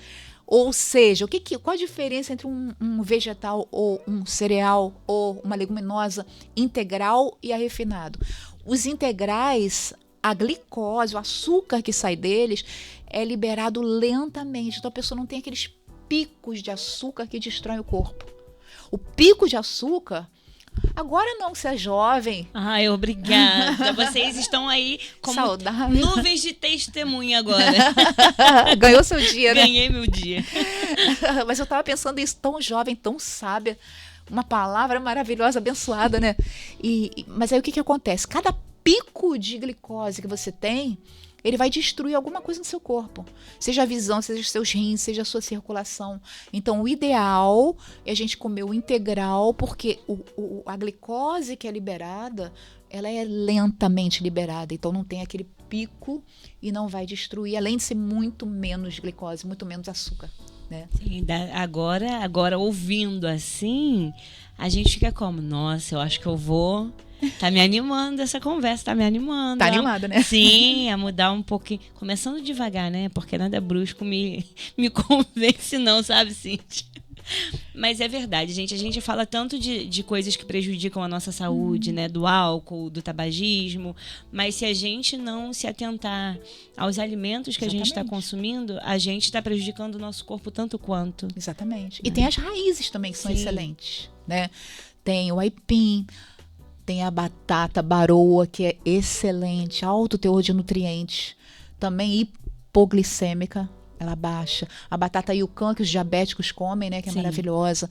Ou seja, qual a diferença entre um vegetal ou um cereal ou uma leguminosa integral e a refinado? Os integrais, a glicose, o açúcar que sai deles é liberado lentamente. Então a pessoa não tem aqueles picos de açúcar que destroem o corpo. O pico de açúcar... Agora não, você é jovem. Ai, obrigada. Vocês estão aí como saudável. Nuvens de testemunha agora. Ganhou seu dia, né? Ganhei meu dia. Mas eu tava pensando isso, tão jovem, tão sábia. Uma palavra maravilhosa, abençoada, né? Mas aí o que acontece? Cada pico de glicose que você tem, ele vai destruir alguma coisa no seu corpo. Seja a visão, seja os seus rins, seja a sua circulação. Então, o ideal é a gente comer o integral, porque a glicose que é liberada, ela é lentamente liberada. Então, não tem aquele pico e não vai destruir, além de ser muito menos glicose, muito menos açúcar, né? Sim, agora ouvindo assim, a gente fica como, nossa, eu acho que eu vou... Tá me animando essa conversa, tá me animando. Tá animada, né? Sim, a mudar um pouquinho. Começando devagar, né? Porque nada brusco me convence não, sabe, Cíntia? Mas é verdade, gente. A gente fala tanto de coisas que prejudicam a nossa saúde, né? Do álcool, do tabagismo. Mas se a gente não se atentar aos alimentos que a gente está consumindo, a gente está prejudicando o nosso corpo tanto quanto. Exatamente. E tem as raízes também que são Sim. excelentes, né? Tem o aipim, tem a batata baroa, que é excelente, alto teor de nutrientes. Também hipoglicêmica, ela baixa. A batata Yukon, que os diabéticos comem, né, que é Sim. maravilhosa.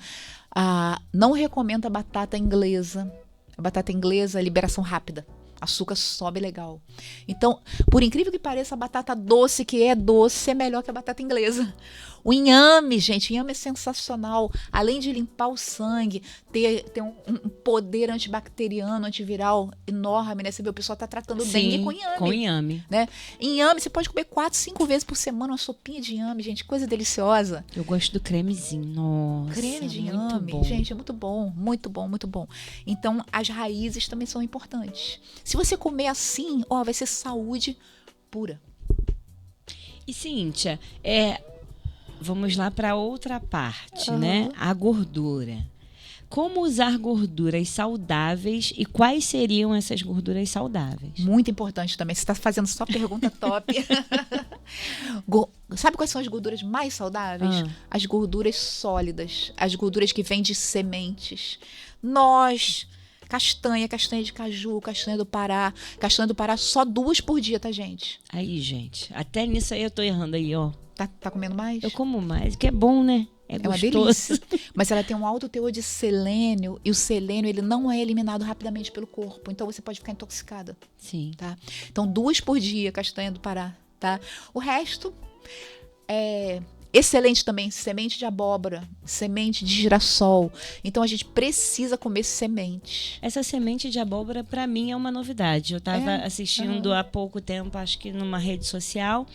Não recomendo a batata inglesa. A batata inglesa é liberação rápida. Açúcar sobe legal. Então, por incrível que pareça, a batata doce, que é doce, é melhor que a batata inglesa. O inhame, gente, o inhame é sensacional. Além de limpar o sangue, ter um poder antibacteriano, antiviral enorme, né? Você vê, o pessoal tá tratando dengue com inhame. Com inhame. Né? Inhame, você pode comer 4, 5 vezes por semana uma sopinha de inhame, gente, coisa deliciosa. Eu gosto do cremezinho, nossa. Creme de muito inhame, bom. gente, é muito bom, muito bom, muito bom. Então, as raízes também são importantes. Se você comer assim, vai ser saúde pura. E Cíntia, vamos lá para outra parte, né? A gordura. Como usar gorduras saudáveis e quais seriam essas gorduras saudáveis? Muito importante também. Você está fazendo só pergunta top. Sabe quais são as gorduras mais saudáveis? As gorduras sólidas. As gorduras que vêm de sementes. Castanha de caju, castanha do Pará. Castanha do Pará só 2 por dia, tá, gente? Aí, gente. Até nisso aí eu tô errando aí, ó. Tá comendo mais? Eu como mais, que é bom, né? É gostoso. Uma delícia. Mas ela tem um alto teor de selênio, e o selênio ele não é eliminado rapidamente pelo corpo. Então você pode ficar intoxicada. Sim. Tá? Então 2 por dia, castanha do Pará. Tá? O resto é excelente também. Semente de abóbora, semente de girassol. Então a gente precisa comer semente. Essa semente de abóbora, para mim, é uma novidade. Eu estava assistindo há pouco tempo, acho que numa rede social,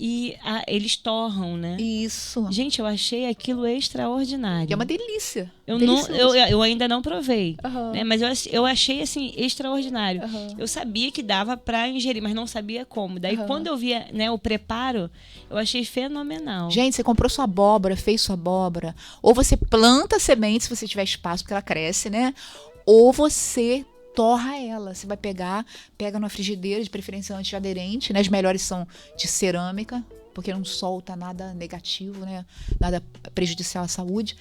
e eles torram, né? Isso. Gente, eu achei aquilo extraordinário. É uma delícia. Eu ainda não provei, Uhum. né? Mas eu achei, assim, extraordinário. Uhum. Eu sabia que dava para ingerir, mas não sabia como. Daí, quando eu via, né, o preparo, eu achei fenomenal. Gente, você comprou sua abóbora, fez sua abóbora, ou você planta semente se você tiver espaço, porque ela cresce, né? Ou você torra ela. Você vai pega numa frigideira, de preferência antiaderente, né? As melhores são de cerâmica, porque não solta nada negativo, né? Nada prejudicial à saúde.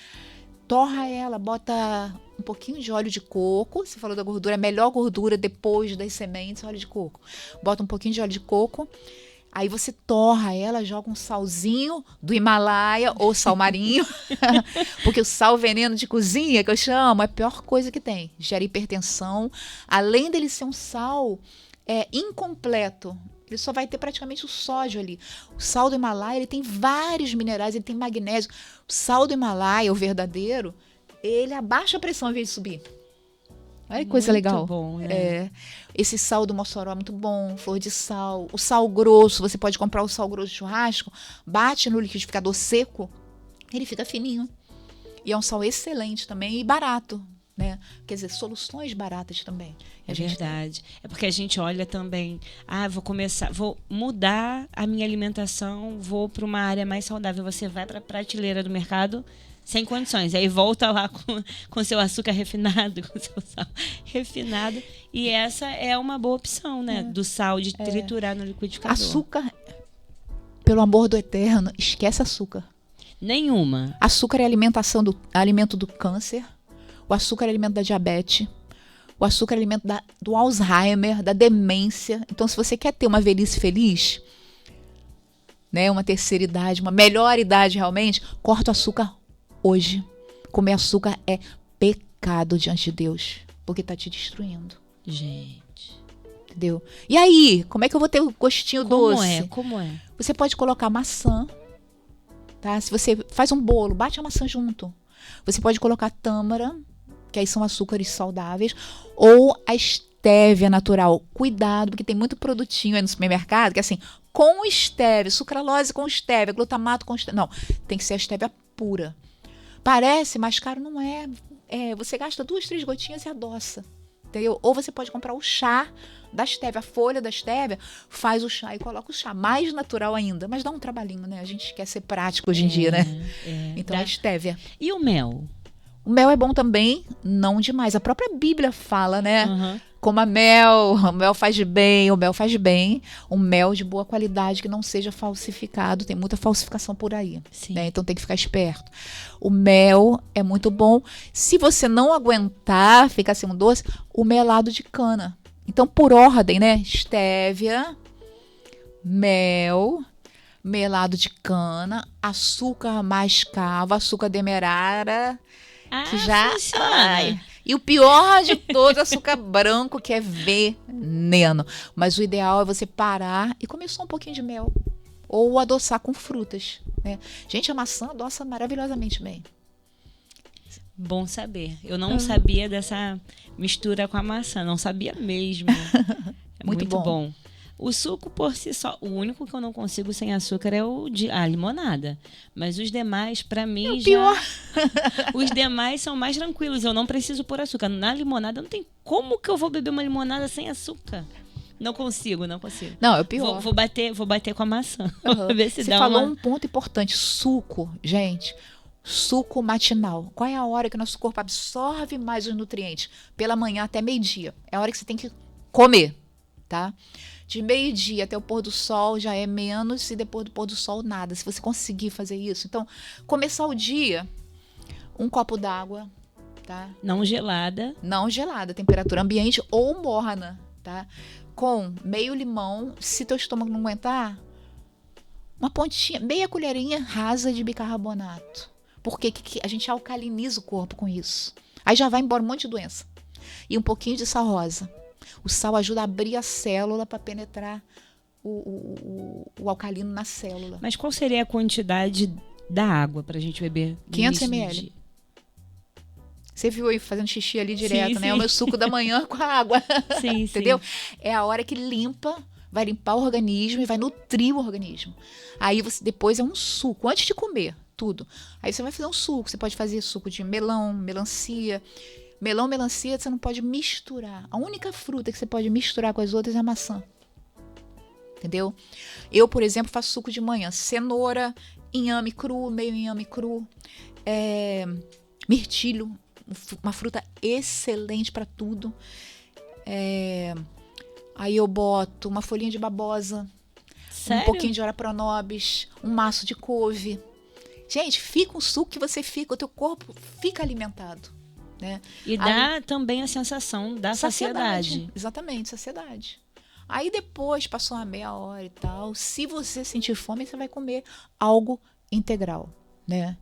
Torra ela, bota um pouquinho de óleo de coco. Você falou da gordura, a melhor gordura depois das sementes, óleo de coco. Bota um pouquinho de óleo de coco. Aí você torra ela, joga um salzinho do Himalaia ou sal marinho, porque o sal veneno de cozinha, que eu chamo, é a pior coisa que tem. Gera hipertensão. Além dele ser um sal incompleto, Ele só vai ter praticamente o sódio ali. O sal do Himalaia, ele tem vários minerais, ele tem magnésio. O sal do Himalaia, o verdadeiro, ele abaixa a pressão ao invés de subir. Olha que coisa legal. Muito bom, né? Esse sal do Mossoró é muito bom, flor de sal. O sal grosso, você pode comprar o sal grosso de churrasco, bate no liquidificador seco, ele fica fininho. E é um sal excelente também e barato, né? Quer dizer, soluções baratas também. É verdade. É porque a gente olha também, vou mudar a minha alimentação, vou para uma área mais saudável. Você vai para a prateleira do mercado sem condições. Aí volta lá com seu açúcar refinado, com seu sal refinado. E essa é uma boa opção, né? Do sal, de triturar no liquidificador. Açúcar, pelo amor do eterno, esquece açúcar. Nenhuma. Açúcar é alimento do câncer. O açúcar é alimento da diabetes. O açúcar é alimento do Alzheimer, da demência. Então, se você quer ter uma velhice feliz, né, uma terceira idade, uma melhor idade realmente, corta o açúcar hoje. Comer açúcar é pecado diante de Deus, porque está te destruindo. Gente. Entendeu? E aí, como é que eu vou ter o gostinho doce? Como é? Você pode colocar maçã, tá? Se você faz um bolo, bate a maçã junto. Você pode colocar tâmara, que aí são açúcares saudáveis, ou a estévia natural. Cuidado, porque tem muito produtinho aí no supermercado que é assim, com estévia, sucralose com estévia, glutamato com estévia. Não, tem que ser a estévia pura. Parece mais caro, não é. Você gasta 2, 3 gotinhas e adoça. Entendeu? Ou você pode comprar o chá da estévia, a folha da estévia, faz o chá e coloca o chá. Mais natural ainda, mas dá um trabalhinho, né? A gente quer ser prático hoje em dia, né? Então a estévia. E o mel? O mel é bom também, não demais. A própria Bíblia fala, né? Uhum. Como o mel faz bem, o mel faz bem. Um mel de boa qualidade que não seja falsificado. Tem muita falsificação por aí, né? Então tem que ficar esperto. O mel é muito bom. Se você não aguentar ficar sem um doce, o melado de cana. Então, por ordem, né? Estévia, mel, melado de cana, açúcar mascavo, açúcar demerara, que já... Funciona. E o pior de todos, açúcar branco, que é veneno. Mas o ideal é você parar e comer só um pouquinho de mel. Ou adoçar com frutas, né? Gente, a maçã adoça maravilhosamente bem. Bom saber. Eu não sabia dessa mistura com a maçã. Não sabia mesmo. É muito bom. O suco por si só, o único que eu não consigo sem açúcar é a limonada. Mas os demais, para mim, pior. Os demais são mais tranquilos. Eu não preciso pôr açúcar. Na limonada, não tem como que eu vou beber uma limonada sem açúcar. Não consigo. Não, é o pior. Vou bater com a maçã. Ver se Você dá falou um ponto importante. Suco, gente. Suco matinal. Qual é a hora que o nosso corpo absorve mais os nutrientes? Pela manhã até meio-dia. É a hora que você tem que comer, tá? De meio-dia até o pôr do sol já é menos e depois do pôr do sol nada. Se você conseguir fazer isso. Então, começar o dia, um copo d'água, tá? Não gelada. Não gelada, temperatura ambiente ou morna, tá? Com meio limão, se teu estômago não aguentar, uma pontinha, meia colherinha rasa de bicarbonato. Porque a gente alcaliniza o corpo com isso. Aí já vai embora um monte de doença. E um pouquinho de sal rosa. O sal ajuda a abrir a célula para penetrar o alcalino na célula. Mas qual seria a quantidade da água para a gente beber? 500 ml. Você viu aí fazendo xixi ali direto, sim, né? Sim. O meu suco da manhã com a água. Sim, entendeu? Sim. É a hora que vai limpar o organismo e vai nutrir o organismo. Aí depois é um suco, antes de comer tudo. Aí você vai fazer um suco. Você pode fazer suco de melão, melancia. Melão, melancia, você não pode misturar. A única fruta que você pode misturar com as outras é a maçã. Entendeu? Eu, por exemplo, faço suco de manhã. Cenoura, inhame cru, meio inhame cru. Mirtilo, uma fruta excelente para tudo. Aí eu boto uma folhinha de babosa. Sério? Um pouquinho de ora pronobis, um maço de couve. Gente, fica um suco que você fica, o teu corpo fica alimentado. Né? E dá também a sensação da saciedade. Exatamente, saciedade. Aí depois, passou uma meia hora e tal, se você sentir fome, você vai comer algo integral, né?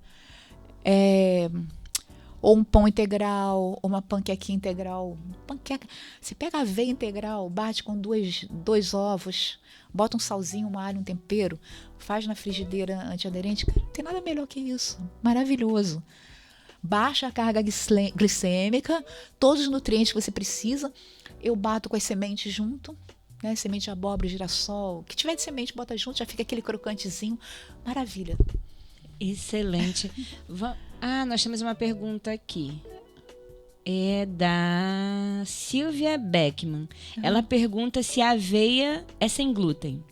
Ou um pão integral, ou uma panquequinha integral. Panqueca. Você pega a aveia integral, bate com dois ovos, bota um salzinho, um alho, um tempero, faz na frigideira antiaderente. Cara, não tem nada melhor que isso. Maravilhoso. Baixa a carga glicêmica, todos os nutrientes que você precisa. Eu bato com as sementes junto, né? Semente de abóbora, girassol. O que tiver de semente, bota junto, já fica aquele crocantezinho. Maravilha. Excelente. Nós temos uma pergunta aqui. É da Silvia Beckman. Ela pergunta se a aveia é sem glúten.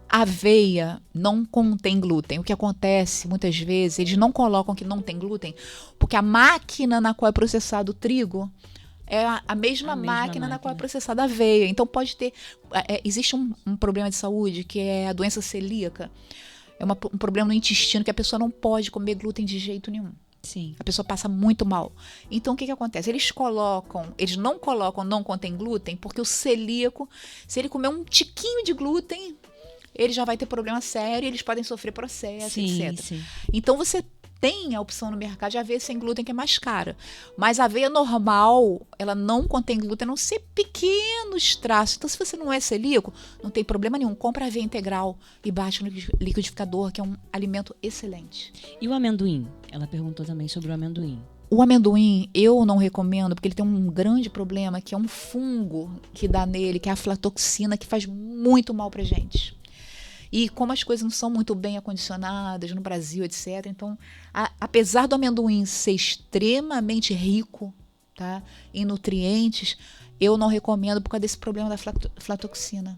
A aveia não contém glúten. O que acontece, muitas vezes, eles não colocam que não tem glúten, porque a máquina na qual é processado o trigo é a mesma máquina na qual é processada a aveia. Então pode ter... existe um problema de saúde, que é a doença celíaca. É um problema no intestino, que a pessoa não pode comer glúten de jeito nenhum. Sim. A pessoa passa muito mal. Então, o que acontece? Eles não colocam não contém glúten, porque o celíaco, se ele comer um tiquinho de glúten, ele já vai ter problema sério, eles podem sofrer processo, etc. Sim. Então, você tem a opção no mercado de aveia sem glúten, que é mais cara. Mas a aveia normal, ela não contém glúten, a não ser pequenos traços. Então, se você não é celíaco, não tem problema nenhum. Compra aveia integral e baixa no liquidificador, que é um alimento excelente. E o amendoim? Ela perguntou também sobre o amendoim. O amendoim eu não recomendo, porque ele tem um grande problema, que é um fungo que dá nele, que é a aflatoxina, que faz muito mal pra gente. E como as coisas não são muito bem acondicionadas no Brasil, etc. Então, apesar do amendoim ser extremamente rico, tá, em nutrientes, eu não recomendo por causa desse problema da aflatoxina.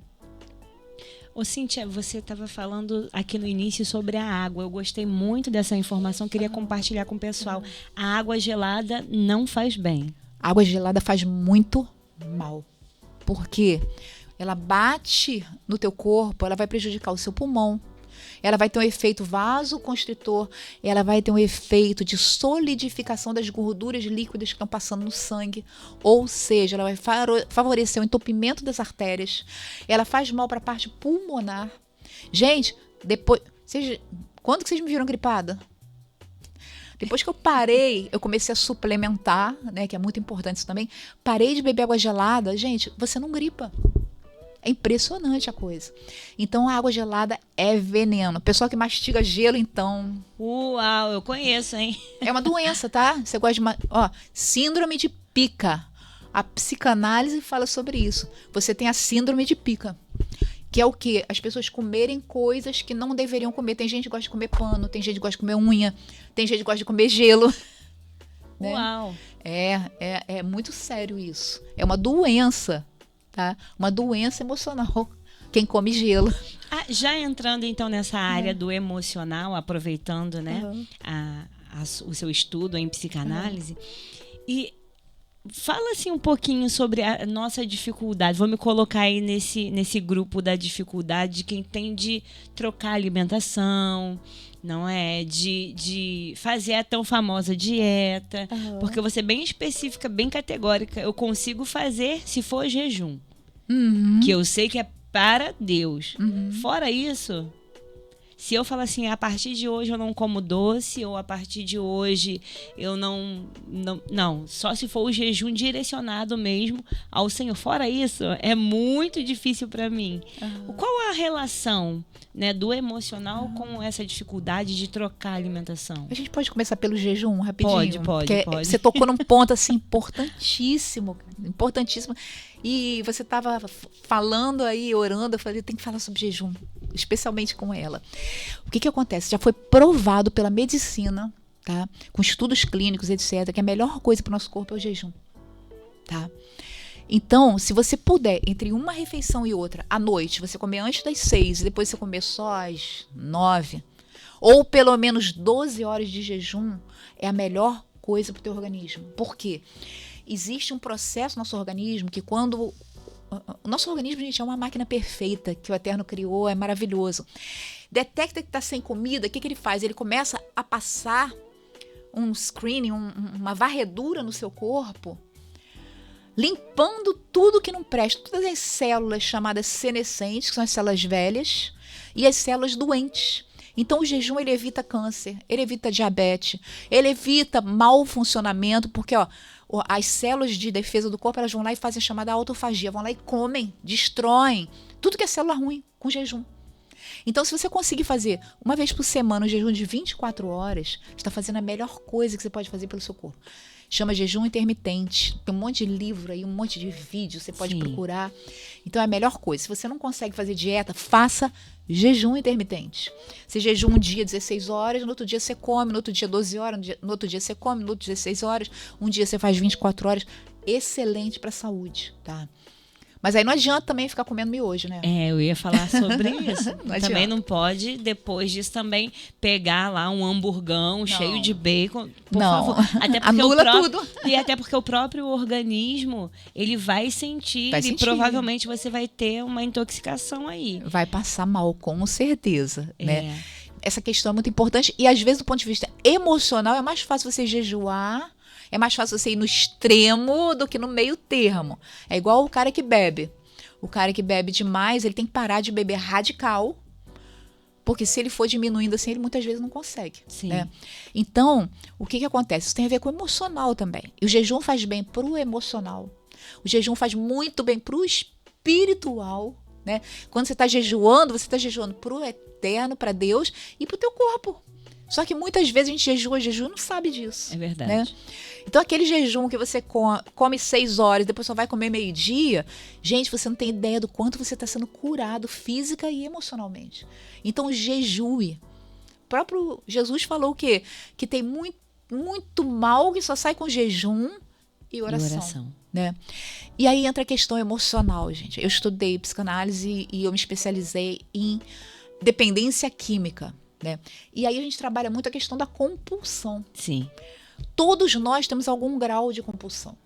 Ô, Cíntia, você estava falando aqui no início sobre a água. Eu gostei muito dessa informação, queria compartilhar com o pessoal. A água gelada não faz bem. A água gelada faz muito mal. Por quê? Ela bate no teu corpo, ela vai prejudicar o seu pulmão, ela vai ter um efeito vasoconstritor, ela vai ter um efeito de solidificação das gorduras líquidas que estão passando no sangue, ou seja, ela vai favorecer o entupimento das artérias, ela faz mal para a parte pulmonar. Gente, quando que vocês me viram gripada? Depois que eu parei, eu comecei a suplementar, né, que é muito importante isso também, parei de beber água gelada, gente, você não gripa. É impressionante a coisa. Então, a água gelada é veneno. Pessoal que mastiga gelo, então... Uau, eu conheço, hein? É uma doença, tá? Você gosta de... síndrome de pica. A psicanálise fala sobre isso. Você tem a síndrome de pica. Que é o quê? As pessoas comerem coisas que não deveriam comer. Tem gente que gosta de comer pano, tem gente que gosta de comer unha, tem gente que gosta de comer gelo. Né? Uau! É muito sério isso. É uma doença. Tá? Uma doença emocional, quem come gelo. Já entrando então nessa área do emocional, aproveitando, né, o seu estudo em psicanálise, e fala assim um pouquinho sobre a nossa dificuldade. Vou me colocar aí nesse grupo da dificuldade de quem tem de trocar alimentação, não é? De fazer a tão famosa dieta. Porque você é bem específica, bem categórica. Eu consigo fazer se for jejum. Que eu sei que é para Deus. Fora isso, se eu falar assim, a partir de hoje eu não como doce, ou a partir de hoje eu não, só se for o jejum direcionado mesmo ao Senhor. Fora isso, é muito difícil para mim. Qual a relação, né, do emocional com essa dificuldade de trocar a alimentação? A gente pode começar pelo jejum rapidinho? Pode. Você tocou num ponto assim importantíssimo. E você estava falando aí, orando, eu falei, tem que falar sobre jejum, especialmente com ela. O que acontece? Já foi provado pela medicina, tá? Com estudos clínicos, etc., que a melhor coisa para o nosso corpo é o jejum. Tá? Então, se você puder, entre uma refeição e outra, à noite, você comer antes das 6 e depois você comer só às 9, ou pelo menos 12 horas de jejum, é a melhor coisa para o teu organismo. Por quê? Existe um processo no nosso organismo que quando... O nosso organismo, gente, é uma máquina perfeita que o Eterno criou, é maravilhoso. Detecta que está sem comida, o que ele faz? Ele começa a passar um screening, uma varredura no seu corpo, limpando tudo que não presta, todas as células chamadas senescentes, que são as células velhas, e as células doentes. Então o jejum ele evita câncer, ele evita diabetes, ele evita mau funcionamento, porque as células de defesa do corpo elas vão lá e fazem a chamada autofagia, vão lá e comem, destroem tudo que é célula ruim com jejum. Então, se você conseguir fazer uma vez por semana um jejum de 24 horas, você está fazendo a melhor coisa que você pode fazer pelo seu corpo. Chama jejum intermitente. Tem um monte de livro aí, um monte de vídeo, você pode procurar. Então, é a melhor coisa. Se você não consegue fazer dieta, faça jejum intermitente. Você jejum um dia 16 horas, no outro dia você come, no outro dia 12 horas, no outro dia você come, no outro dia 16 horas, um dia você faz 24 horas. Excelente para a saúde, tá? Mas aí não adianta também ficar comendo miojo, né? Eu ia falar sobre isso. Não também adianta. não pode, depois disso, também pegar lá um hamburgão cheio de bacon. Por Não. favor. Até porque Anula tudo. E até porque o próprio organismo, ele vai sentir e provavelmente você vai ter uma intoxicação aí. Vai passar mal, com certeza, né? Essa questão é muito importante e às vezes do ponto de vista emocional é mais fácil você jejuar. É mais fácil você ir no extremo do que no meio termo. É igual o cara que bebe. O cara que bebe demais, ele tem que parar de beber radical. Porque se ele for diminuindo assim, ele muitas vezes não consegue. Sim. Né? Então, o que acontece? Isso tem a ver com o emocional também. E o jejum faz bem pro emocional. O jejum faz muito bem pro espiritual. Né? Quando você está jejuando pro eterno, para Deus e pro teu corpo. Só que muitas vezes a gente jejua e não sabe disso. É verdade. Né? Então, aquele jejum que você come 6 horas, depois só vai comer meio-dia, gente, você não tem ideia do quanto você está sendo curado física e emocionalmente. Então, jejue. O próprio Jesus falou o quê? Que tem muito mal que só sai com jejum e oração. Né? E aí entra a questão emocional, gente. Eu estudei psicanálise e eu me especializei em dependência química. Né? E aí a gente trabalha muito a questão da compulsão. Sim. Todos nós temos algum grau de compulsão,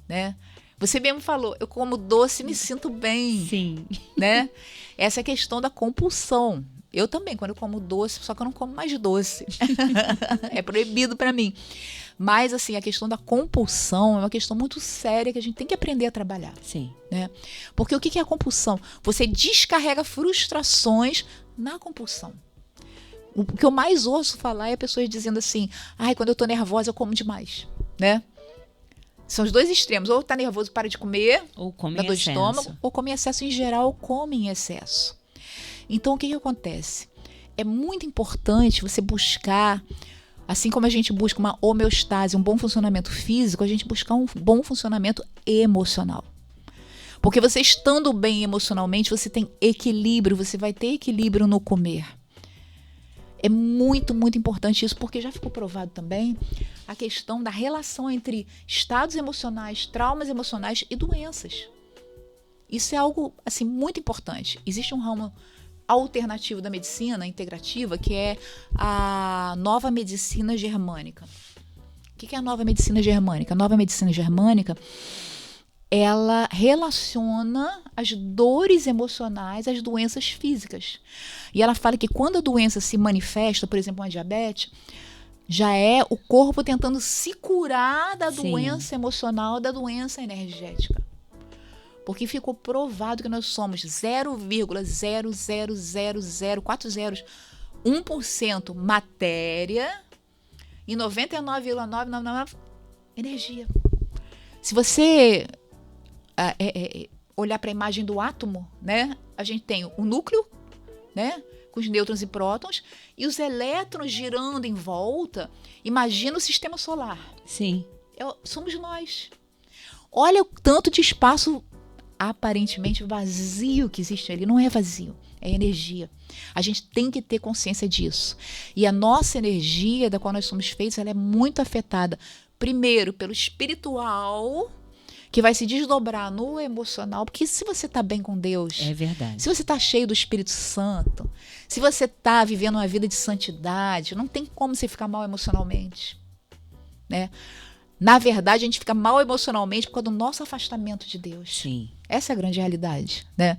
né? Você mesmo falou, eu como doce e me sinto bem. Sim. Né? Essa é a questão da compulsão. Eu também, quando eu como doce, só que eu não como mais doce. É proibido para mim. Mas, assim, a questão da compulsão é uma questão muito séria que a gente tem que aprender a trabalhar. Sim. Né? Porque o que é a compulsão? Você descarrega frustrações na compulsão. O que eu mais ouço falar é pessoas dizendo assim, quando eu tô nervosa eu como demais, né? São os dois extremos, ou tá nervoso para de comer, ou come dá dor em de excesso. estômago, ou come em excesso em geral, come em excesso. Então o que acontece? É muito importante você buscar, assim como a gente busca uma homeostase, um bom funcionamento físico, a gente buscar um bom funcionamento emocional. Porque você estando bem emocionalmente, você tem equilíbrio, você vai ter equilíbrio no comer. É muito, muito importante isso, porque já ficou provado também a questão da relação entre estados emocionais, traumas emocionais e doenças. Isso é algo, assim, muito importante. Existe um ramo alternativo da medicina integrativa, que é a nova medicina germânica. O que é a nova medicina germânica? A nova medicina germânica, ela relaciona as dores emocionais às doenças físicas. E ela fala que quando a doença se manifesta, por exemplo, uma diabetes, já é o corpo tentando se curar da doença emocional, da doença energética. Porque ficou provado que nós somos 0,00040,1% matéria e 99,999% energia. Se você olhar para a imagem do átomo, né? A gente tem o núcleo, né? Com os nêutrons e prótons, e os elétrons girando em volta. Imagina o sistema solar. Sim. Somos nós. Olha o tanto de espaço aparentemente vazio que existe ali. Não é vazio, é energia. A gente tem que ter consciência disso. E a nossa energia, da qual nós somos feitos, ela é muito afetada, primeiro, pelo espiritual, que vai se desdobrar no emocional, porque se você está bem com Deus, é verdade. Se você está cheio do Espírito Santo, se você está vivendo uma vida de santidade, não tem como você ficar mal emocionalmente, né? Na verdade, a gente fica mal emocionalmente por causa do nosso afastamento de Deus. Sim. Essa é a grande realidade, né?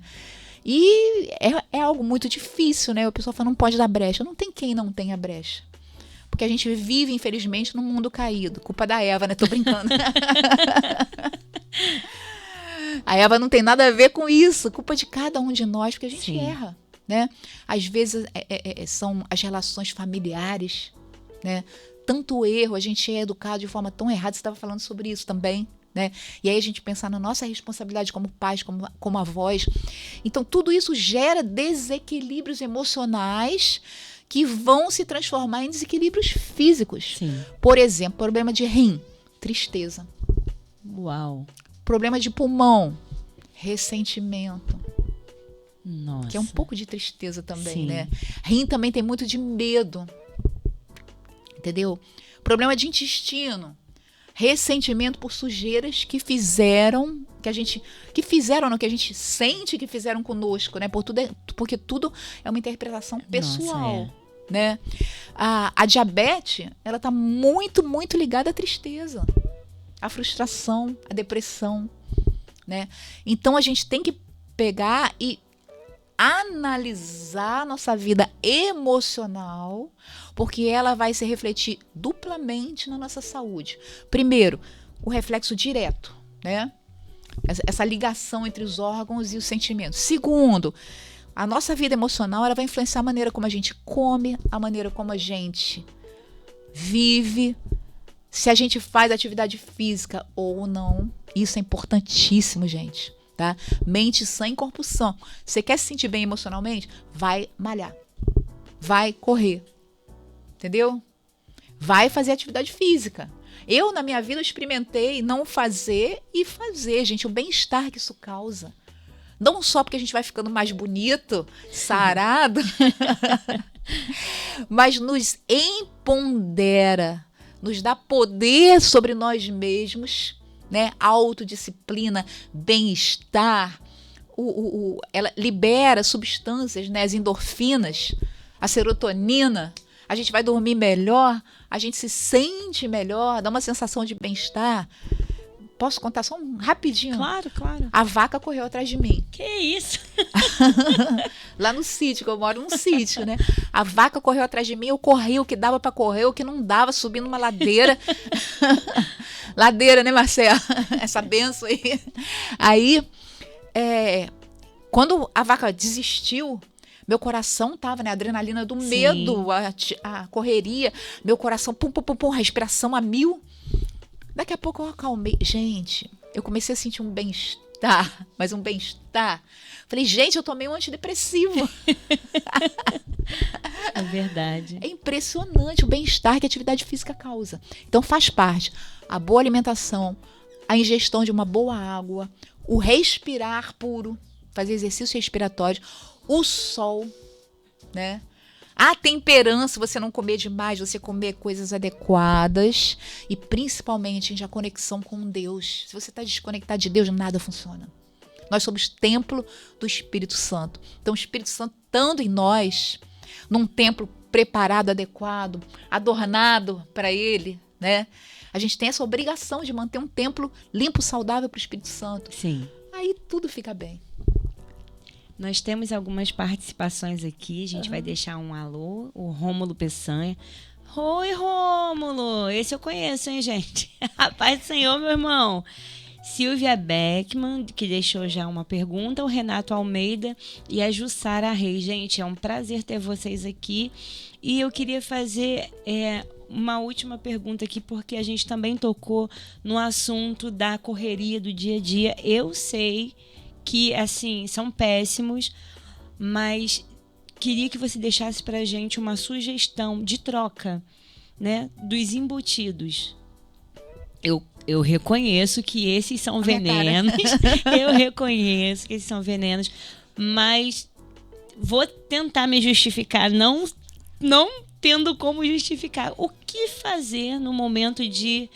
E é algo muito difícil, né? O pessoal fala, não pode dar brecha. Não tem quem não tenha brecha. Porque a gente vive, infelizmente, num mundo caído. Culpa da Eva, né? Tô brincando. A Eva não tem nada a ver com isso. Culpa de cada um de nós, porque a gente erra, né? Às vezes são as relações familiares, né? Tanto erro, a gente é educado de forma tão errada, você estava falando sobre isso também, né? E aí a gente pensar na nossa responsabilidade como pais, como avós. Então, tudo isso gera desequilíbrios emocionais que vão se transformar em desequilíbrios físicos. Sim. Por exemplo, problema de rim, tristeza. Uau. Problema de pulmão, ressentimento. Nossa. Que é um pouco de tristeza também, Sim. né? Rim também tem muito de medo. Entendeu? Problema de intestino. Ressentimento por sujeiras que fizeram, que a gente sente que fizeram conosco, né? Porque tudo é uma interpretação pessoal. Nossa, Né? A diabetes, ela está muito, muito ligada à tristeza, à frustração, à depressão, né? Então a gente tem que pegar e analisar nossa vida emocional, porque ela vai se refletir duplamente na nossa saúde. Primeiro, o reflexo direto, né? Essa ligação entre os órgãos e os sentimentos. Segundo, a nossa vida emocional, ela vai influenciar a maneira como a gente come, a maneira como a gente vive, se a gente faz atividade física ou não. Isso é importantíssimo, gente. Tá? Mente sã e corpo sã. Você quer se sentir bem emocionalmente? Vai malhar. Vai correr. Entendeu? Vai fazer atividade física. Eu, na minha vida, experimentei não fazer e fazer, gente. O bem-estar que isso causa. Não só porque a gente vai ficando mais bonito, sarado, mas nos empodera, nos dá poder sobre nós mesmos, né? Autodisciplina, bem-estar, ela libera substâncias, né? As endorfinas, a serotonina, a gente vai dormir melhor, a gente se sente melhor, dá uma sensação de bem-estar. Posso contar só rapidinho? Claro, claro. A vaca correu atrás de mim. Que isso? Lá no sítio, que eu moro num sítio, né? A vaca correu atrás de mim, eu corri o que dava para correr, o que não dava, subindo uma ladeira. Ladeira, né, Marcela? Essa benção aí. Aí, quando a vaca desistiu, meu coração tava, né? A adrenalina do medo, a correria, meu coração, pum, pum, pum, pum, respiração a 1000. Daqui a pouco eu acalmei. Gente, eu comecei a sentir um bem-estar, mas um bem-estar. Falei, gente, eu tomei um antidepressivo. É verdade. É impressionante o bem-estar que a atividade física causa. Então faz parte a boa alimentação, a ingestão de uma boa água, o respirar puro, fazer exercícios respiratórios, o sol, né? A temperança, você não comer demais, você comer coisas adequadas e principalmente, gente, a conexão com Deus. Se você está desconectado de Deus, nada funciona. Nós somos templo do Espírito Santo. Então, o Espírito Santo estando em nós, num templo preparado, adequado, adornado para Ele, né? A gente tem essa obrigação de manter um templo limpo, saudável para o Espírito Santo. Sim. Aí tudo fica bem. Nós temos algumas participações aqui. A gente vai deixar um alô. O Rômulo Peçanha. Oi, Rômulo. Esse eu conheço, hein, gente? A paz do Senhor, meu irmão. Silvia Beckman, que deixou já uma pergunta. O Renato Almeida e a Jussara Reis. Gente, é um prazer ter vocês aqui. E eu queria fazer uma última pergunta aqui, porque a gente também tocou no assunto da correria do dia a dia. Eu sei que, assim, são péssimos, mas queria que você deixasse pra gente uma sugestão de troca, né, dos embutidos. Eu reconheço que esses são venenos, eu reconheço que esses são venenos, mas vou tentar me justificar, não tendo como justificar. O que fazer no momento de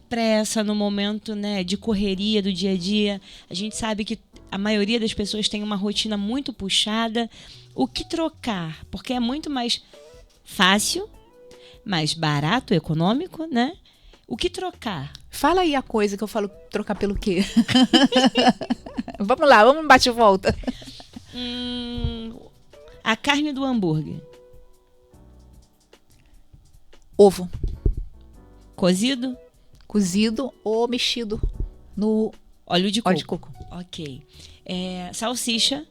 pressa, no momento, né, de correria do dia a dia? A gente sabe que a maioria das pessoas tem uma rotina muito puxada. O que trocar? Porque é muito mais fácil, mais barato, econômico, né? O que trocar? Fala aí a coisa que eu falo, trocar pelo quê? Vamos lá, vamos no bate e volta. A carne do hambúrguer. Ovo. Cozido? Cozido ou mexido no óleo de coco. óleo de coco. Ok. Salsicha.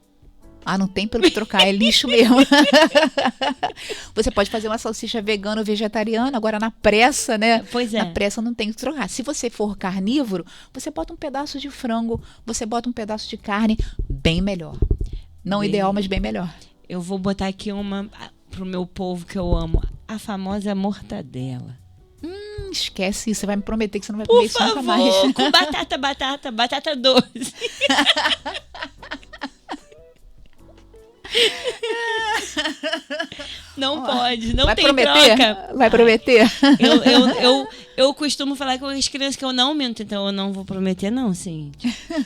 Ah, não tem pelo que trocar, é lixo mesmo. Você pode fazer uma salsicha vegana ou vegetariana, agora na pressa, né? Pois é. Na pressa não tem que trocar. Se você for carnívoro, você bota um pedaço de frango, você bota um pedaço de carne, bem melhor. Não ideal, mas bem melhor. Eu vou botar aqui uma pro meu povo que eu amo, a famosa mortadela. Esquece isso, você vai me prometer que você não vai Por comer isso favor, nunca mais. com batata doce. Não pode, não Vai tem prometer? troca. Vai prometer? Eu costumo falar com as crianças que eu não minto, então eu não vou prometer não, sim.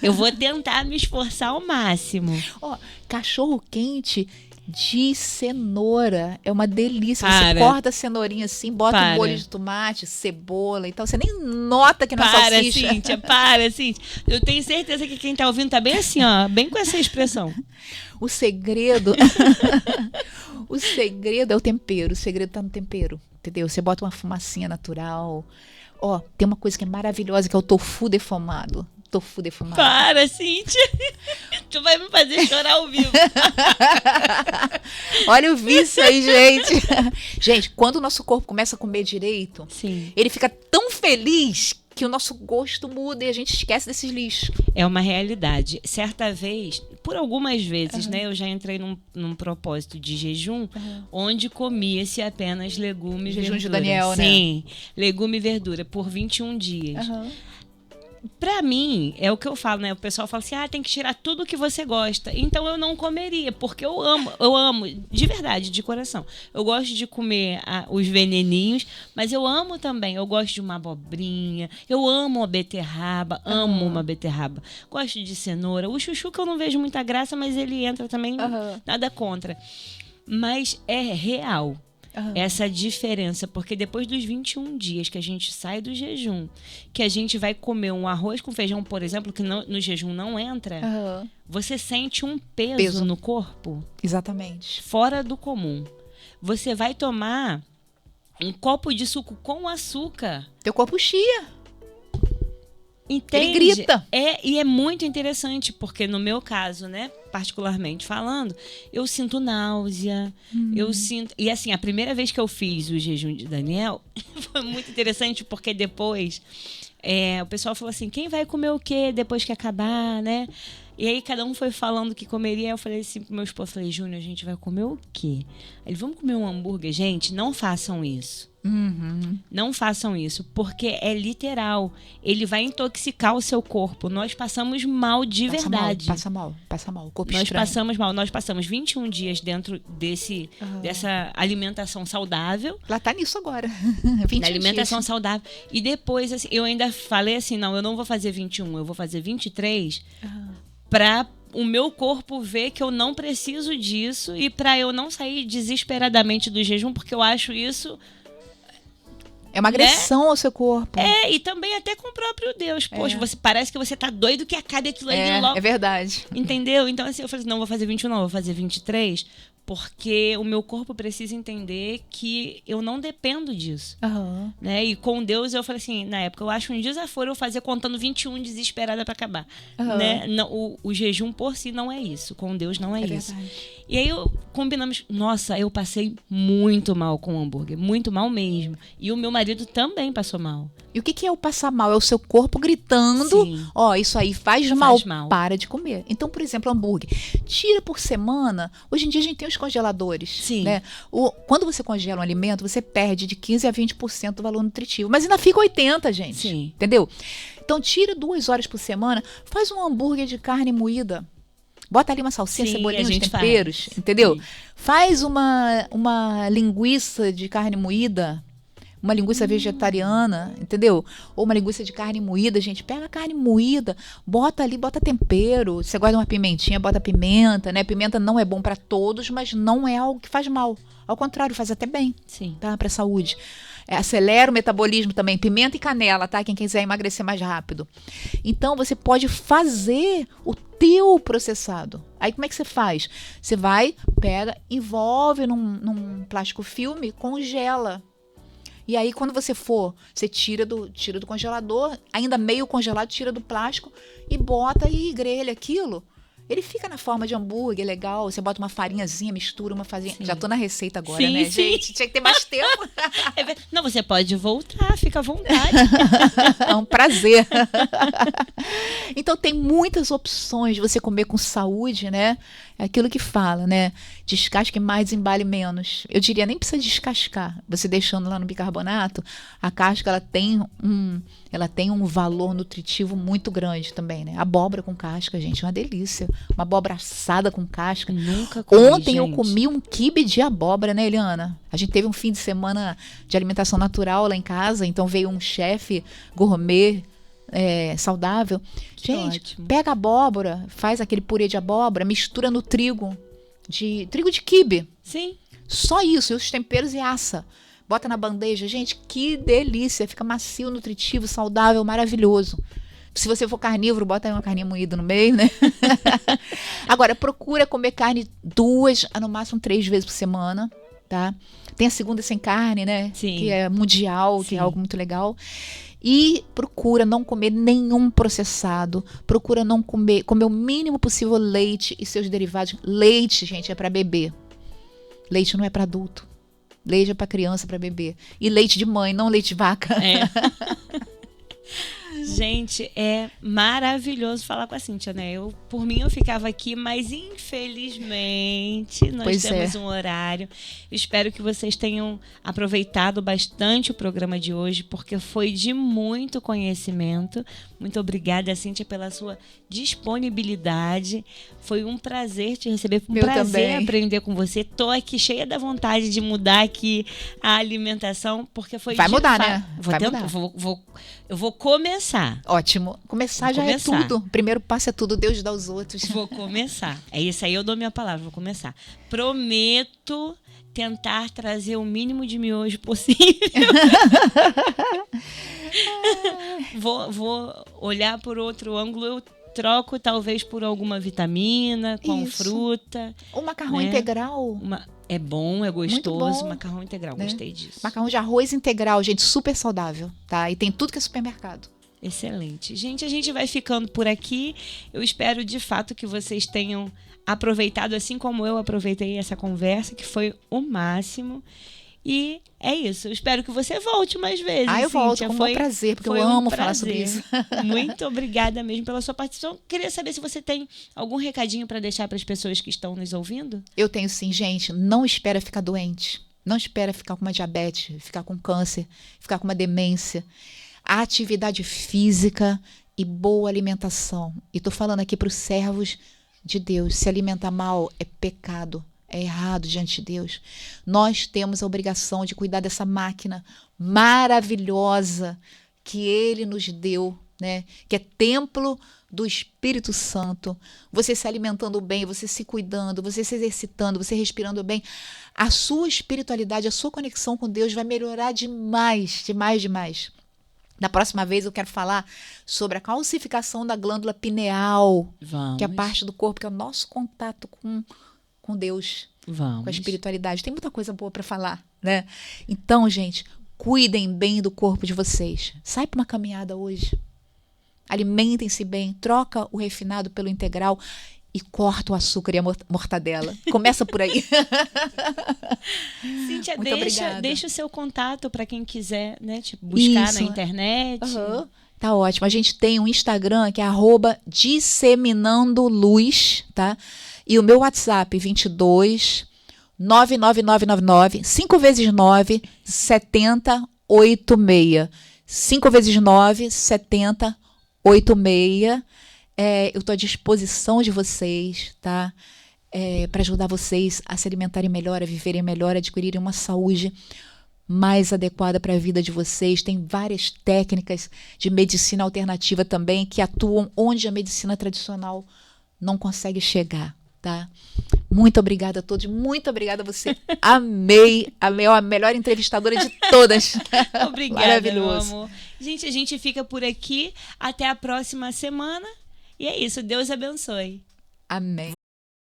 Eu vou tentar me esforçar ao máximo. Ó, cachorro quente de cenoura. É uma delícia. Para. Você corta a cenourinha assim, bota um Para. molho de tomate, cebola e tal. Você nem nota que não é Para, salsicha. Cíntia, para, Cíntia. Eu tenho certeza que quem tá ouvindo tá bem assim, ó, bem com essa expressão. O segredo... o segredo é o tempero. O segredo tá no tempero, entendeu? Você bota uma fumacinha natural. Ó, tem uma coisa que é maravilhosa, que é o tofu defumado. Tofu defumado. Para, Cíntia. Tu vai me fazer chorar ao vivo. Olha o vício aí, gente. Gente, quando o nosso corpo começa a comer direito, Sim. ele fica tão feliz que o nosso gosto muda e a gente esquece desses lixos. É uma realidade. Certa vez, por algumas vezes, né, eu já entrei num propósito de jejum, onde comia-se apenas legume e Jejum verdura. de Daniel, né? Sim, legume e verdura por 21 dias. Pra mim, é o que eu falo, né? O pessoal fala assim, tem que tirar tudo que você gosta. Então eu não comeria, porque eu amo, de verdade, de coração. Eu gosto de comer os veneninhos, mas eu amo também. Eu gosto de uma abobrinha, eu amo uma beterraba, amo uma beterraba. Gosto de cenoura. O chuchu que eu não vejo muita graça, mas ele entra também, nada contra. Mas é real. Essa diferença, porque depois dos 21 dias que a gente sai do jejum, que a gente vai comer um arroz com feijão, por exemplo, que no jejum não entra, você sente um peso no corpo. Exatamente. Fora do comum. Você vai tomar um copo de suco com açúcar. Teu corpo chia. Entende? Ele grita. E é muito interessante, porque no meu caso, né, particularmente falando, eu sinto náusea, eu sinto... E assim, a primeira vez que eu fiz o jejum de Daniel, foi muito interessante, porque depois o pessoal falou assim, quem vai comer o quê depois que acabar, né? E aí cada um foi falando o que comeria, eu falei assim pro meu esposo, falei, Júnior, a gente vai comer o quê? Ele, vamos comer um hambúrguer? Gente, não façam isso. Não façam isso, porque é literal. Ele vai intoxicar o seu corpo. Nós passamos mal de verdade. Passa mal. O corpo Nós estranho. passamos mal. Nós passamos 21 dias dentro dessa alimentação saudável. Lá tá nisso agora. 21 alimentação saudável. E depois, assim, eu ainda falei assim, não, eu não vou fazer 21, eu vou fazer 23 para o meu corpo ver que eu não preciso disso e para eu não sair desesperadamente do jejum, porque eu acho isso... É uma agressão ao seu corpo. E também até com o próprio Deus. Poxa, parece que você tá doido que acabe aquilo ali logo. É verdade. Entendeu? Então, assim, eu falei assim, não, vou fazer 21 não, vou fazer 23, porque o meu corpo precisa entender que eu não dependo disso. Né? E com Deus, eu falei assim, na época, eu acho um desaforo eu fazer contando 21 desesperada para acabar. Né? Não, o jejum por si não é isso. Com Deus não é isso. Verdade. E aí combinamos, nossa, eu passei muito mal com o hambúrguer, muito mal mesmo. E o meu marido também passou mal. E o que é o passar mal? É o seu corpo gritando, isso aí faz mal, para de comer. Então, por exemplo, hambúrguer, tira por semana. Hoje em dia a gente tem os congeladores. Sim. Né? Quando você congela um alimento, você perde de 15% a 20% do valor nutritivo. Mas ainda fica 80%, gente. Sim. Entendeu? Então, tira 2 horas por semana, faz um hambúrguer de carne moída. Bota ali uma salsinha, cebolinha, os temperos, entendeu? Sim. Faz uma linguiça de carne moída, uma linguiça vegetariana, entendeu? Ou uma linguiça de carne moída, gente. Pega a carne moída, bota ali, bota tempero. Você gosta de uma pimentinha, bota pimenta, né? Pimenta não é bom para todos, mas não é algo que faz mal. Ao contrário, faz até bem, tá? Para a saúde. Acelera o metabolismo também. Pimenta e canela, tá? Quem quiser emagrecer mais rápido. Então, você pode fazer o teu processado. Aí, como é que você faz? Você vai, pega, envolve num plástico filme, congela. E aí, quando você você tira do congelador, ainda meio congelado, tira do plástico e bota e grelha aquilo. Ele fica na forma de hambúrguer, legal. Você bota uma farinhazinha, mistura uma farinha. Sim. Já tô na receita agora, Sim, né, sim. gente? Tinha que ter mais tempo. Não, você pode voltar, fica à vontade. É um prazer. Então tem muitas opções de você comer com saúde, né? É aquilo que fala, né? Descasque mais, embale menos. Eu diria, nem precisa descascar. Você deixando lá no bicarbonato, a casca ela tem um valor nutritivo muito grande também, né? Abóbora com casca, gente, é uma delícia. Uma abóbora assada com casca. Nunca comi, Ontem eu gente. comi um quibe de abóbora, né, Eliana? A gente teve um fim de semana de alimentação natural lá em casa, então veio um chefe gourmet saudável. Que Gente, ótimo. pega a abóbora, faz aquele purê de abóbora, mistura no trigo de quibe. Sim. Só isso, e os temperos e assa. Bota na bandeja. Gente, que delícia. Fica macio, nutritivo, saudável, maravilhoso. Se você for carnívoro, bota aí uma carninha moída no meio, né? Agora, procura comer carne 2 a no máximo 3 vezes por semana, tá? Tem a segunda sem carne, né? Sim. Que é mundial, que Sim. é algo muito legal. E procura não comer nenhum processado. Procura não comer o mínimo possível leite e seus derivados. Leite, gente, é para bebê. Leite não é para adulto. Leite é para criança, para bebê. E leite de mãe, não leite de vaca. É. Gente, é maravilhoso falar com a Cíntia, né? Por mim, eu ficava aqui, mas infelizmente nós temos um horário. Eu espero que vocês tenham aproveitado bastante o programa de hoje, porque foi de muito conhecimento. Muito obrigada, Cíntia, pela sua disponibilidade. Foi um prazer te receber, foi um prazer aprender com você. Tô aqui cheia da vontade de mudar aqui a alimentação, porque foi Vai mudar, né? Eu vou começar. Ótimo. Começar já é tudo. O primeiro passo é tudo, Deus dá aos outros. Vou começar. É isso aí, eu dou minha palavra, vou começar. Prometo tentar trazer o mínimo de miojo possível. Vou olhar por outro ângulo, eu troco talvez por alguma vitamina, com fruta. O macarrão integral. É bom, é gostoso. Bom, macarrão integral, né? Gostei disso. Macarrão de arroz integral, gente, super saudável, tá? E tem tudo que é supermercado. Excelente. Gente, a gente vai ficando por aqui. Eu espero, de fato, que vocês tenham aproveitado, assim como eu aproveitei essa conversa, que foi o máximo. E é isso. Eu espero que você volte mais vezes. Eu volto, Cíntia. com muito prazer, porque eu amo falar sobre isso. Muito obrigada mesmo pela sua participação. Queria saber se você tem algum recadinho para deixar para as pessoas que estão nos ouvindo. Eu tenho sim, gente. Não espera ficar doente. Não espera ficar com uma diabetes, ficar com câncer, ficar com uma demência. A atividade física e boa alimentação. E estou falando aqui para os servos de Deus. Se alimentar mal é pecado. É errado diante de Deus. Nós temos a obrigação de cuidar dessa máquina maravilhosa que Ele nos deu, né? Que é templo do Espírito Santo. Você se alimentando bem, você se cuidando, você se exercitando, você respirando bem. A sua espiritualidade, a sua conexão com Deus vai melhorar demais, demais, demais. Da próxima vez eu quero falar sobre a calcificação da glândula pineal, que é a parte do corpo, que é o nosso contato com Deus, com a espiritualidade. Tem muita coisa boa para falar, né? Então, gente, cuidem bem do corpo de vocês. Sai para uma caminhada hoje. Alimentem-se bem. Troca o refinado pelo integral e corta o açúcar e a mortadela. Começa por aí. Cíntia, Muito deixa o seu contato para quem quiser, né, tipo, buscar na internet. Tá ótimo. A gente tem um Instagram que é @disseminandoluz, tá? E o meu WhatsApp, 22 99999 5 × 9 7086. 5 × 9 7086. Eu estou à disposição de vocês, tá? Para ajudar vocês a se alimentarem melhor, a viverem melhor, a adquirirem uma saúde mais adequada para a vida de vocês. Tem várias técnicas de medicina alternativa também que atuam onde a medicina tradicional não consegue chegar, tá? Muito obrigada a todos, muito obrigada a você. Amei a melhor entrevistadora de todas. Obrigada, maravilhoso. meu amor. Gente, a gente fica por aqui. Até a próxima semana. E é isso, Deus abençoe. Amém.